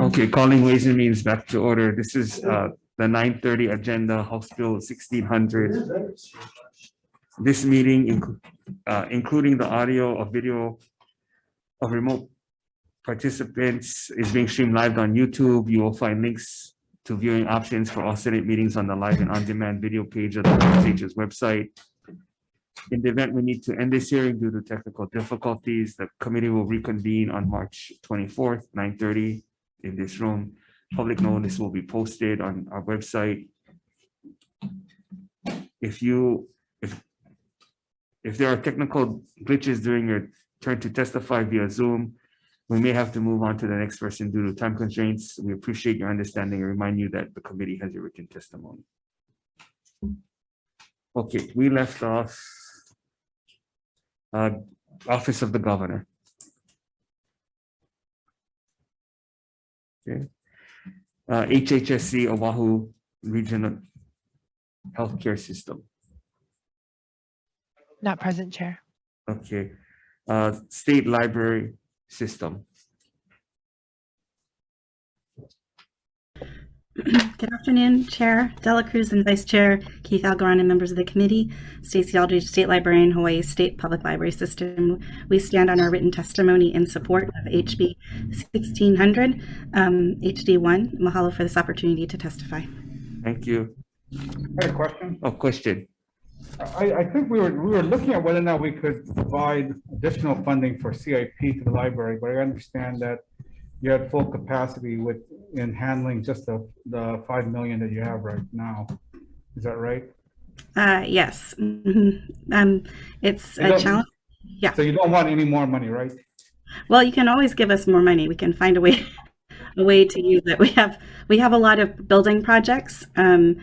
Okay, calling Ways and Means back to order. This is the 9:30 agenda, House Bill 1600. This meeting, including the audio or video of remote participants, is being streamed live on YouTube. You will find links to viewing options for all Senate meetings on the live and on-demand video page of the legislature's website. In the event we need to end this hearing due to technical difficulties, the committee will reconvene on March 24th, 9:30 in this room. Public notice will be posted on our website. If there are technical glitches during your turn to testify via Zoom, we may have to move on to the next person due to time constraints. We appreciate your understanding and remind you that the committee has your written testimony. Okay, we left off Office of the Governor. Okay. HHSC Oahu Regional Healthcare System. Not present, Chair. Okay. State Library System. Good afternoon, Chair Dela Cruz and Vice Chair Keith Algaran and members of the committee. Stacey Aldridge, State Librarian, Hawaii State Public Library System. We stand on our written testimony in support of HB 1600, HD1. Mahalo for this opportunity to testify. Thank you. I had a question. Oh, question. I think we were looking at whether or not we could provide additional funding for CIP to the library, but I understand that you had full capacity in handling just the 5 million that you have right now. Is that right? Yes. It's a challenge. Yeah. So you don't want any more money, right? Well, you can always give us more money. We can find a way to use it. We have a lot of building projects, and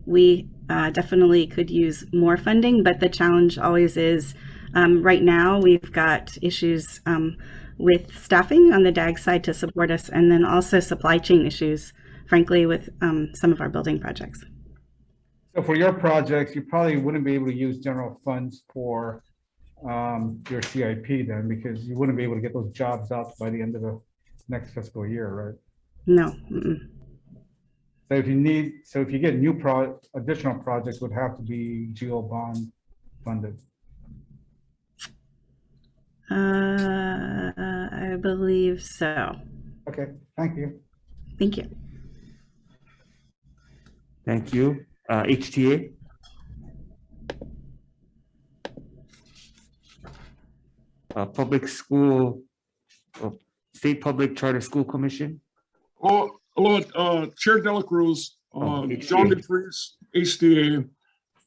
we definitely could use more funding. But the challenge always is, right now we've got issues with staffing on the DAG side to support us, and then also supply chain issues, frankly, with some of our building projects. So for your projects, you probably wouldn't be able to use general funds for your CIP then, because you wouldn't be able to get those jobs out by the end of the next fiscal year, right? No. So if you get additional projects, would have to be GO bond funded. I believe so. Okay, thank you. Thank you. Thank you. HTA. Public School, State Public Charter School Commission. Oh, hello, Chair Dela Cruz, John DeFries, HTA.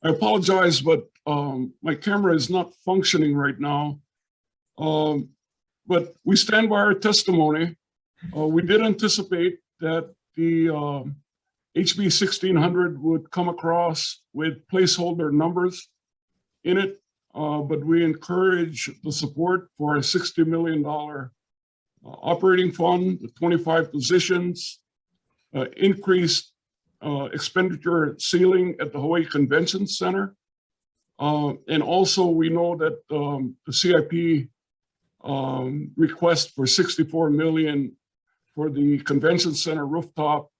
I apologize, but my camera is not functioning right now. But we stand by our testimony. We did anticipate that the HB 1600 would come across with placeholder numbers in it, but we encourage the support for a $60 million operating fund, the 25 positions, increased expenditure ceiling at the Hawaii Convention Center. And also we know that the CIP request for 64 million for the convention center rooftop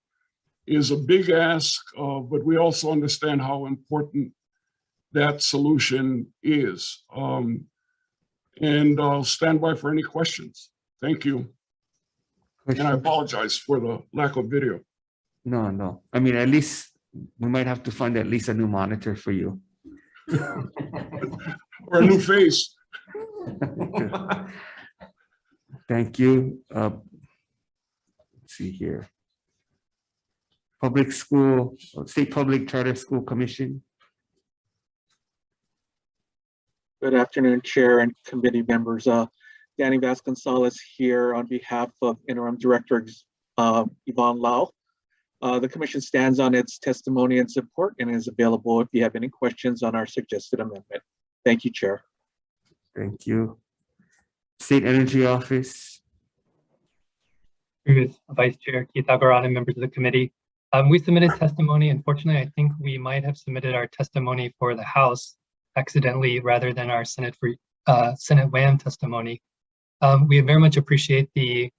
is a big ask, but we also understand how important that solution is. And I'll stand by for any questions. Thank you. And I apologize for the lack of video. No. I mean, at least we might have to fund at least a new monitor for you. Or a new face. Thank you. Let's see here. Public School, State Public Charter School Commission. Good afternoon, Chair and committee members. Danny Vasconcellos here on behalf of Interim Director Yvonne Lau. The commission stands on its testimony and support and is available if you have any questions on our suggested amendment. Thank you, Chair. Thank you. State Energy Office. With Vice Chair Keith Agaran and members of the committee. We submitted testimony. Unfortunately, I think we might have submitted our testimony for the House accidentally rather than our Senate WAM testimony. We very much appreciate the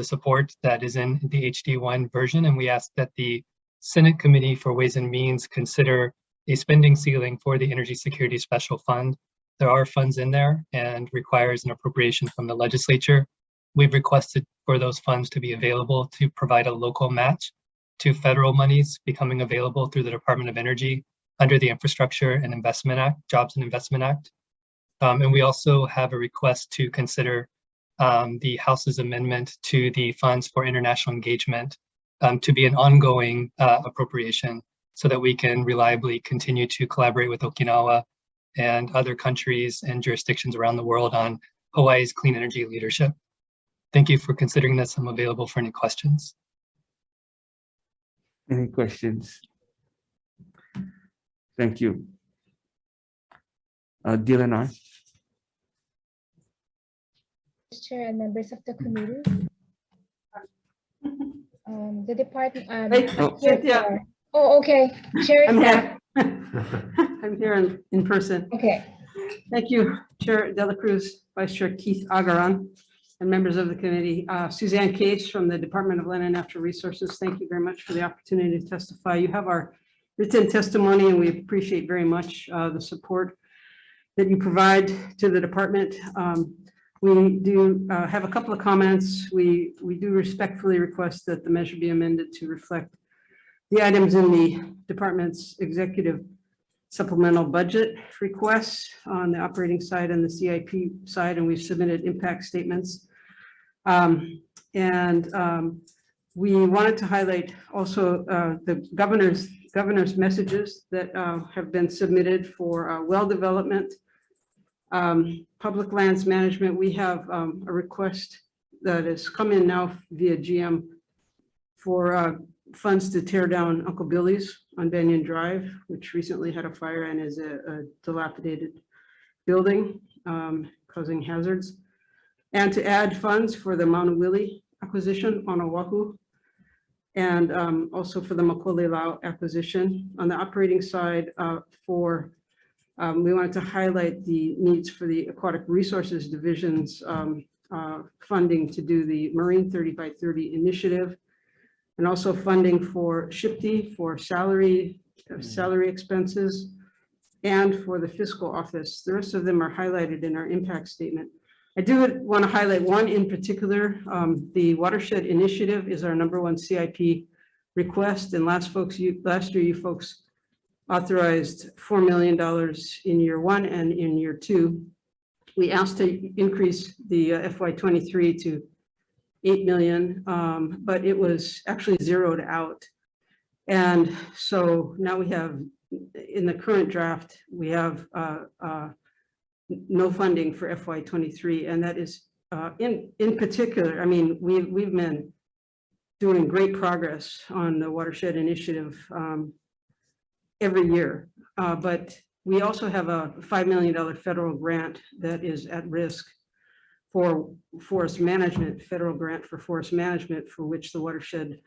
support that is in the HD1 version, and we ask that the Senate Committee for Ways and Means consider a spending ceiling for the Energy Security Special Fund. There are funds in there and requires an appropriation from the legislature. We've requested for those funds to be available to provide a local match to federal monies becoming available through the Department of Energy under the Infrastructure and Investment Act, Jobs and Investment Act. And we also have a request to consider the House's amendment to the funds for international engagement to be an ongoing appropriation so that we can reliably continue to collaborate with Okinawa and other countries and jurisdictions around the world on Hawaii's clean energy leadership. Thank you for considering this. I'm available for any questions. Any questions? Thank you. Dylan. Chair and members of the committee. The department. Oh, okay. Chair is there. I'm here in person. Okay. Thank you, Chair Dela Cruz, Vice Chair Keith Agaran, and members of the committee. Suzanne Case from the Department of Land and Natural Resources. Thank you very much for the opportunity to testify. You have our written testimony, and we appreciate very much the support that you provide to the department. We do have a couple of comments. We do respectfully request that the measure be amended to reflect the items in the department's executive supplemental budget requests on the operating side and the CIP side, and we've submitted impact statements. We wanted to highlight also the governor's messages that have been submitted for well development, public lands management. We have a request that has come in now via GM for funds to tear down Uncle Billy's on Banyan Drive, which recently had a fire and is a dilapidated building causing hazards, and to add funds for the Maunawili acquisition on Oahu, and also for the Makolelau acquisition. On the operating side, we wanted to highlight the needs for the Aquatic Resources Division's funding to do the Marine 30x30 initiative, and also funding for SHPT for salary expenses, and for the fiscal office. The rest of them are highlighted in our impact statement. I do want to highlight one in particular. The Watershed Initiative is our #1 CIP request, and last year you folks authorized $4 million in year 1 and in year 2. We asked to increase the FY23 to $8 million, but it was actually zeroed out. And so now we have, in the current draft, we have no funding for FY23, and that is in particular, I mean, we've been doing great progress on the Watershed Initiative every year, but we also have a $5 million federal grant that is at risk for forest management, federal grant for forest management, for which the Watershed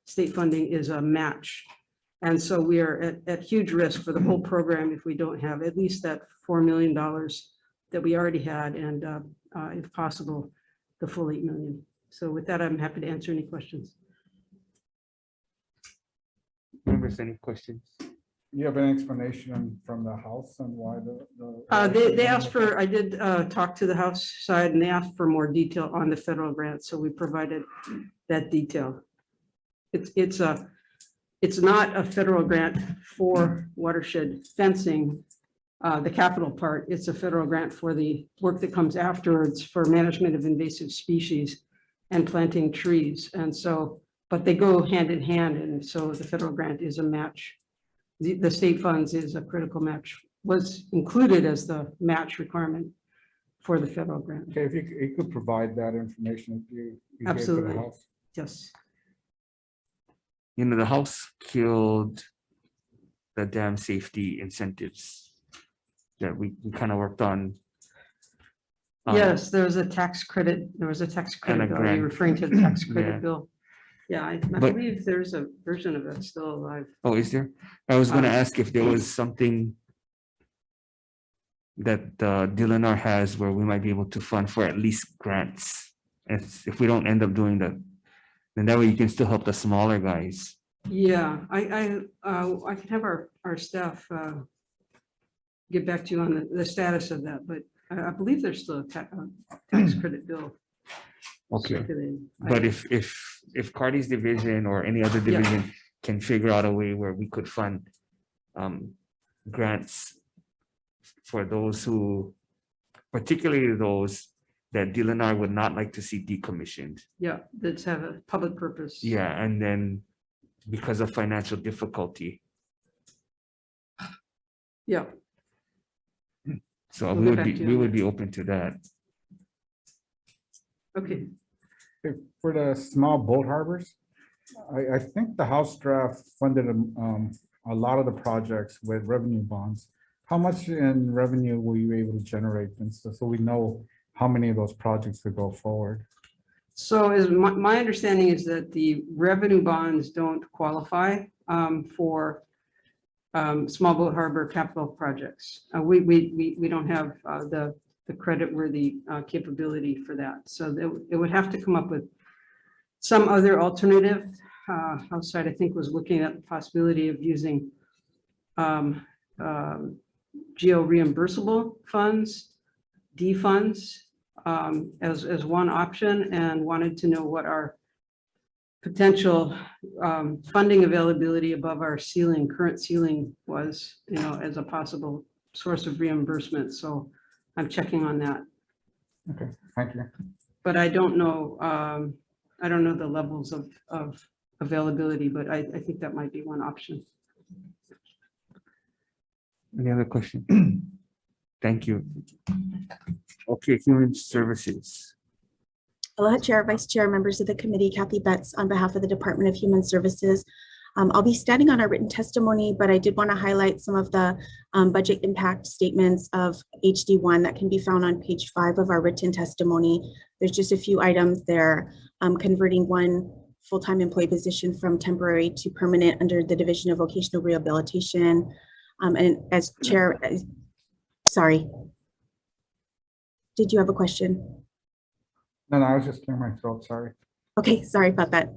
state funding is a match. And so we are at huge risk for the whole program if we don't have at least that $4 million that we already had, and if possible, the full $8 million. So with that, I'm happy to answer any questions. Members, any questions? You have an explanation from the House on why they asked for, I did talk to the House side, and they asked for more detail on the federal grant, so we provided that detail. It's not a federal grant for watershed fencing, the capital part. It's a federal grant for the work that comes afterwards for management of invasive species and planting trees. And so, but they go hand in hand, and so the federal grant is a match. The state funds is a critical match, was included as the match requirement for the federal grant. Okay, if you could provide that information, you gave to the Absolutely. House. Yes. You know, the House killed the dam safety incentives that we kind of worked on. Yes, there was a tax credit. There was a tax credit bill. Are you referring to the tax Yeah. credit bill? Yeah, I But- believe there's a version of it still alive. Oh, is there? I was gonna Um, ask if there was something that DLNR has where we might be able to fund for at least grants. If we don't end up doing that, then that way you can still help the smaller guys. Yeah, I can have our staff get back to you on the status of that, but I believe there's still a tax credit bill. Okay, circulating. but if Cardi's division or any other Yeah. division can figure out a way where we could fund grants for those who, particularly those that DLNR would not like to see decommissioned. Yeah, that's have a public purpose. Yeah, and then because of financial difficulty. Yeah. So We'll we get would back be, to you we on would that. be open to that. Okay. For the small boat harbors, I think the House draft funded a lot of the projects with revenue bonds. How much in revenue were you able to generate? And so we know how many of those projects could go forward. So is my understanding is that the revenue bonds don't qualify for small boat harbor capital projects. We don't have the credit-worthy capability for that. So it would have to come up with some other alternative. Outside, I think, was looking at the possibility of using geo-reimbursable funds, D funds, as one option, and wanted to know what our potential funding availability above our ceiling, current ceiling was, as a possible source of reimbursement. So I'm checking on that. Okay, thank you. But I don't know the levels of availability, but I think that might be one option. Any other question? Thank you. Okay, Human Services. Aloha Chair, Vice Chair, members of the committee, Kathy Betts on behalf of the Department of Human Services. I'll be standing on our written testimony, but I did want to highlight some of the budget impact statements of HD1 that can be found on page 5 of our written testimony. There's just a few items there, converting one full-time employee position from temporary to permanent under the Division of Vocational Rehabilitation. And as Chair, sorry. Did you have a question? No, I was just clearing my throat, sorry. Okay, sorry about that.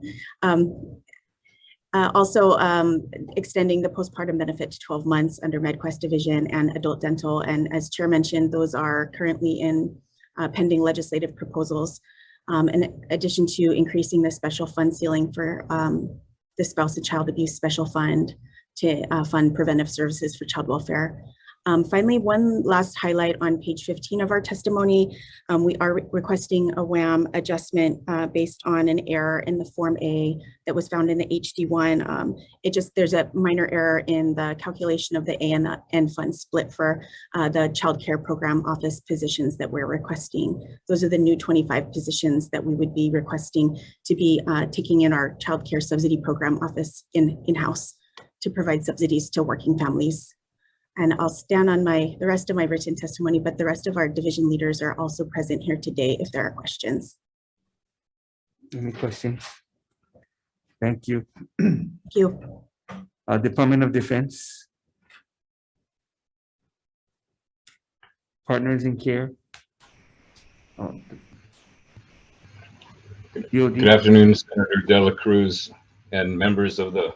Also, extending the postpartum benefit to 12 months under MedQuest Division and adult dental. And as Chair mentioned, those are currently in pending legislative proposals. In addition to increasing the special fund ceiling for the Spouse and Child Abuse Special Fund to fund preventive services for child welfare. Finally, one last highlight on page 15 of our testimony. We are requesting a WAM adjustment based on an error in the Form A that was found in the HD1. There's a minor error in the calculation of the A and the N fund split for the child care program office positions that we're requesting. Those are the new 25 positions that we would be requesting to be taking in our child care subsidy program office in-house to provide subsidies to working families. And I'll stand on the rest of my written testimony, but the rest of our division leaders are also present here today if there are questions. Any questions? Thank you. Thank you. Department of Defense. Partners in Care. Good afternoon, Senator Dela Cruz and members of the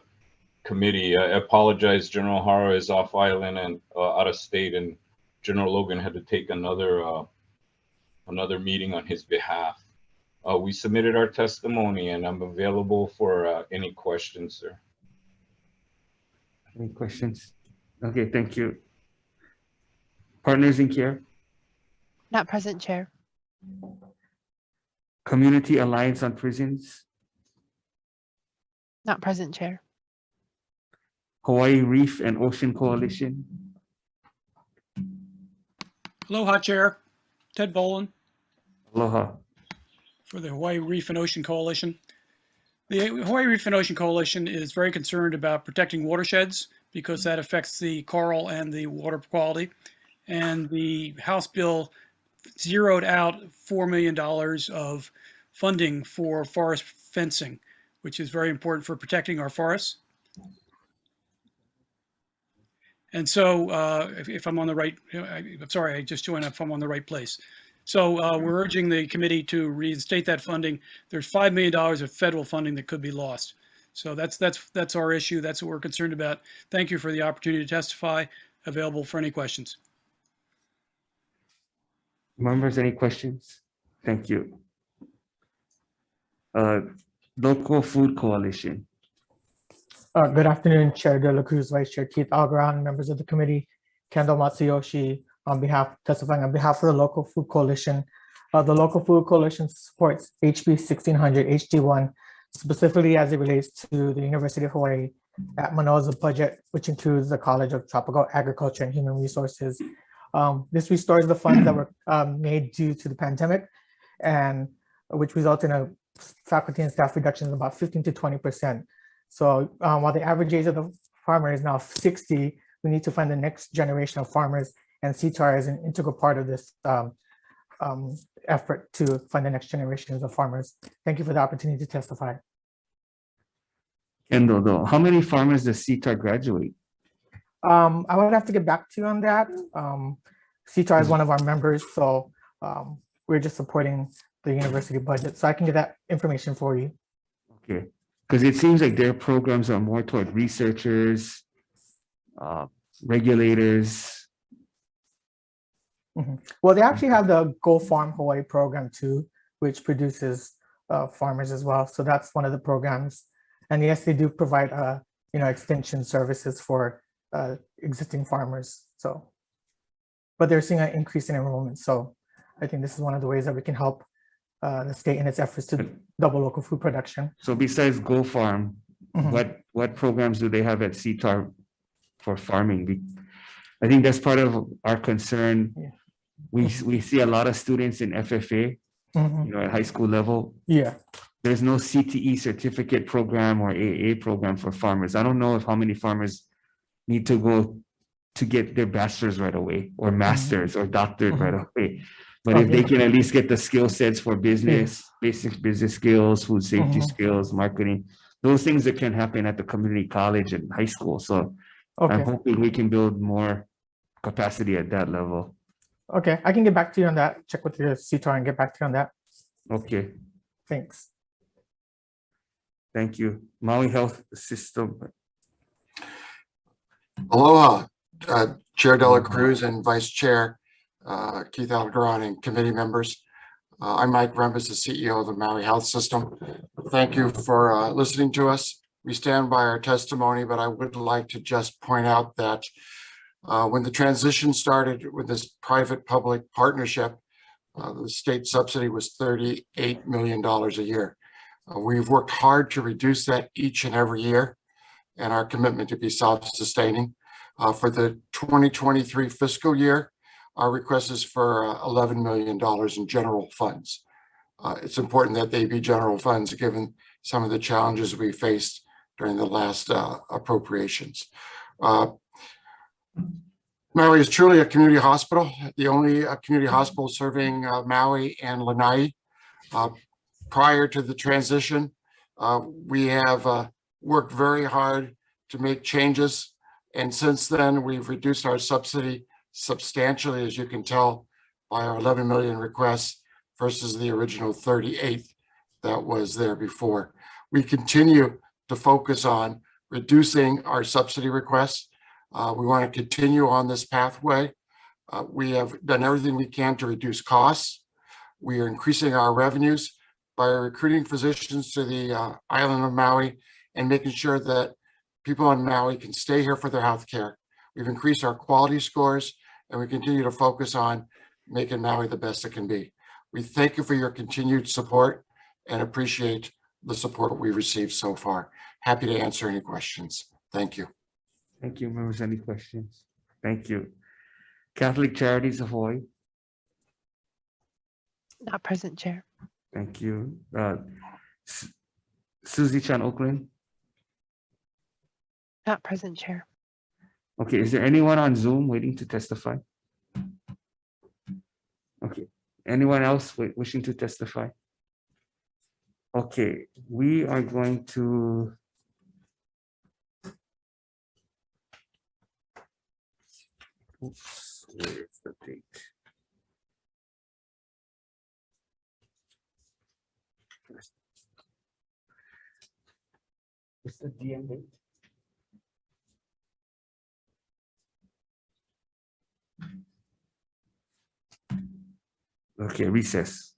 committee. I apologize, General Hara is off island and out of state, and General Logan had to take another meeting on his behalf. We submitted our testimony and I'm available for any questions, sir. Any questions? Okay, thank you. Partners in Care. Not present, Chair. Community Alliance on Prisons. Not present, Chair. Hawaii Reef and Ocean Coalition. Aloha, Chair. Ted Boland Aloha. for the Hawaii Reef and Ocean Coalition. The Hawaii Reef and Ocean Coalition is very concerned about protecting watersheds because that affects the coral and the water quality. And the House bill zeroed out $4 million of funding for forest fencing, which is very important for protecting our forests. And so if I'm on the right, I'm sorry, I just joined up if I'm on the right place. So we're urging the committee to reinstate that funding. There's $5 million of federal funding that could be lost. So that's our issue. That's what we're concerned about. Thank you for the opportunity to testify. Available for any questions. Members, any questions? Thank you. Local Food Coalition. Good afternoon, Chair De La Cruz, Vice Chair Keith Algaran, members of the committee, Kendall Matsuyoshi, testifying on behalf of the Local Food Coalition. The Local Food Coalition supports HB 1600 HD1, specifically as it relates to the University of Hawaii at Manoa's budget, which includes the College of Tropical Agriculture and Human Resources. This restores the funds that were made due to the pandemic, and which resulted in a faculty and staff reduction of about 15 to 20%. So while the average age of the farmer is now 60, we need to find the next generation of farmers, and CTAR is an integral part of this effort to find the next generations of farmers. Thank you for the opportunity to testify. Kendall, though, how many farmers does CTAR graduate? I would have to get back to you on that. CTAR is one of our members, so we're just supporting the university budget. So I can get that information for you. Okay, because it seems like their programs are more toward researchers, regulators. Well, they actually have the Go Farm Hawaii program too, which produces farmers as well. So that's one of the programs. And yes, they do provide extension services for existing farmers. So, but they're seeing an increase in enrollment. So I think this is one of the ways that we can help the state in its efforts to double local food production. So besides Go Farm, what programs do they have at CTAR for farming? I think that's part of our concern. Yeah. We see a lot of students in FFA, at high school level. Yeah. There's no CTE certificate program or AA program for farmers. I don't know how many farmers need to go to get their bachelor's right away, or master's or doctorate right away. But if they can at least get the skill sets for business, basic business skills, food safety skills, marketing, those things that can happen at the community college and high school. So I'm hoping we can build more capacity at that level. Okay, I can get back to you on that. Check with the CTAR and get back to you on that. Okay. Thanks. Thank you. Maui Health System. Aloha, Chair De La Cruz and Vice Chair Keith Algaran and committee members. I'm Mike Remis, the CEO of the Maui Health System. Thank you for listening to us. We stand by our testimony, but I would like to just point out that when the transition started with this private-public partnership, the state subsidy was $38 million a year. We've worked hard to reduce that each and every year, and our commitment to be self-sustaining. For the 2023 fiscal year, our request is for $11 million in general funds. It's important that they be general funds given some of the challenges we faced during the last appropriations. Maui is truly a community hospital, the only community hospital serving Maui and Lanai. Prior to the transition, we have worked very hard to make changes. And since then, we've reduced our subsidy substantially, as you can tell, by our 11 million requests versus the original 38 that was there before. We continue to focus on reducing our subsidy requests. We want to continue on this pathway. We have done everything we can to reduce costs. We are increasing our revenues by recruiting physicians to the island of Maui and making sure that people on Maui can stay here for their health care. We've increased our quality scores, and we continue to focus on making Maui the best it can be. We thank you for your continued support and appreciate the support we received so far. Happy to answer any questions. Thank you. Thank you. Members, any questions? Thank you. Catholic Charities of Hawaii. Not present, Chair. Thank you. Susie Chan Oakland. Not present, Chair. Okay, is there anyone on Zoom waiting to testify? Okay, anyone else wishing to testify? Okay, we are going to oops, where's the date? What's the DM date? Okay, recess.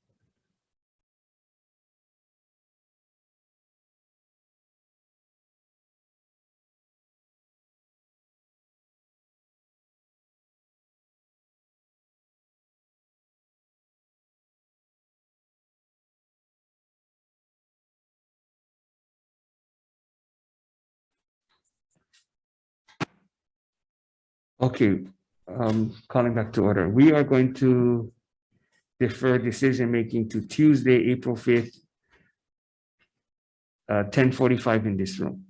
Okay, calling back to order. We are going to defer decision-making to Tuesday, April 5th, 10:45 in this room.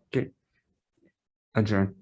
Okay, adjourn.